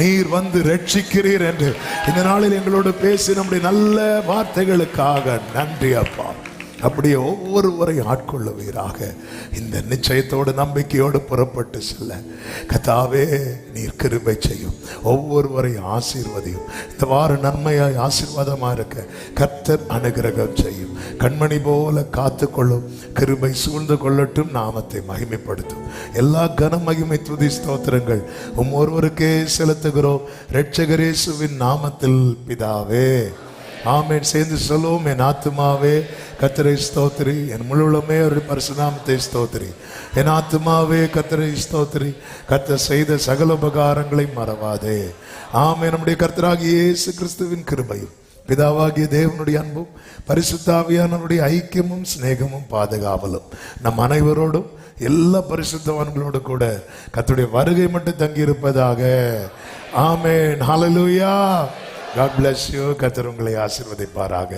நீர் வந்து ரட்சிக்கிறீர் என்று இந்த நாளில் எங்களோடு பேசி நம்முடைய நல்ல வார்த்தைகளுக்காக நன்றி அப்பா. அப்படியே ஒவ்வொருவரையும் ஆட்கொள்ளுவீராக. இந்த நிச்சயத்தோடு நம்பிக்கையோடு புறப்பட்டு செல்ல கர்த்தாவே நீர் கிருபை செய்யும். ஒவ்வொருவரையும் ஆசீர்வதியும். இந்த வார நன்மையாய் ஆசீர்வாதமாக இருக்க கர்த்தர் அனுகிரகம் செய்யும். கண்மணி போல காத்துக்கொள்ளும். கிருபை சூழ்ந்து கொள்ளட்டும். நாமத்தை மகிமைப்படுத்தும். எல்லா கன மகிமை துதி ஸ்தோத்திரங்கள் ஒருவருக்கே செலுத்துகிறோம். இரட்சகர் இயேசுவின் நாமத்தில் பிதாவே, ஆமென். சேர்ந்து சொல்லுவோம். என் ஆத்துமாவே கர்த்தரை ஸ்தோத்திரி, என் முழுவதுமே அவருடைய பரிசுநாமத்தை ஸ்தோத்திரி. என் ஆத்துமாவே கர்த்தரை ஸ்தோத்திரி, கர்த்தர் செய்த சகல உபகாரங்களை மறவாதே. ஆமென். நம்முடைய கர்த்தராகிய இயேசு கிறிஸ்துவின் கிருபையும் பிதாவாகிய தேவனுடைய அன்பும் பரிசுத்த ஆவியானவருடைய ஐக்கியமும் சிநேகமும் பாதுகாவலும் நம் அனைவரோடும் எல்லா பரிசுத்தவான்களோடு கூட கர்த்தருடைய வருகை மட்டும் தங்கி இருப்பதாக. ஆமென். ஹல்லேலூயா. God bless you. கர்த்தர் உங்களை ஆசீர்வதிப்பாராக.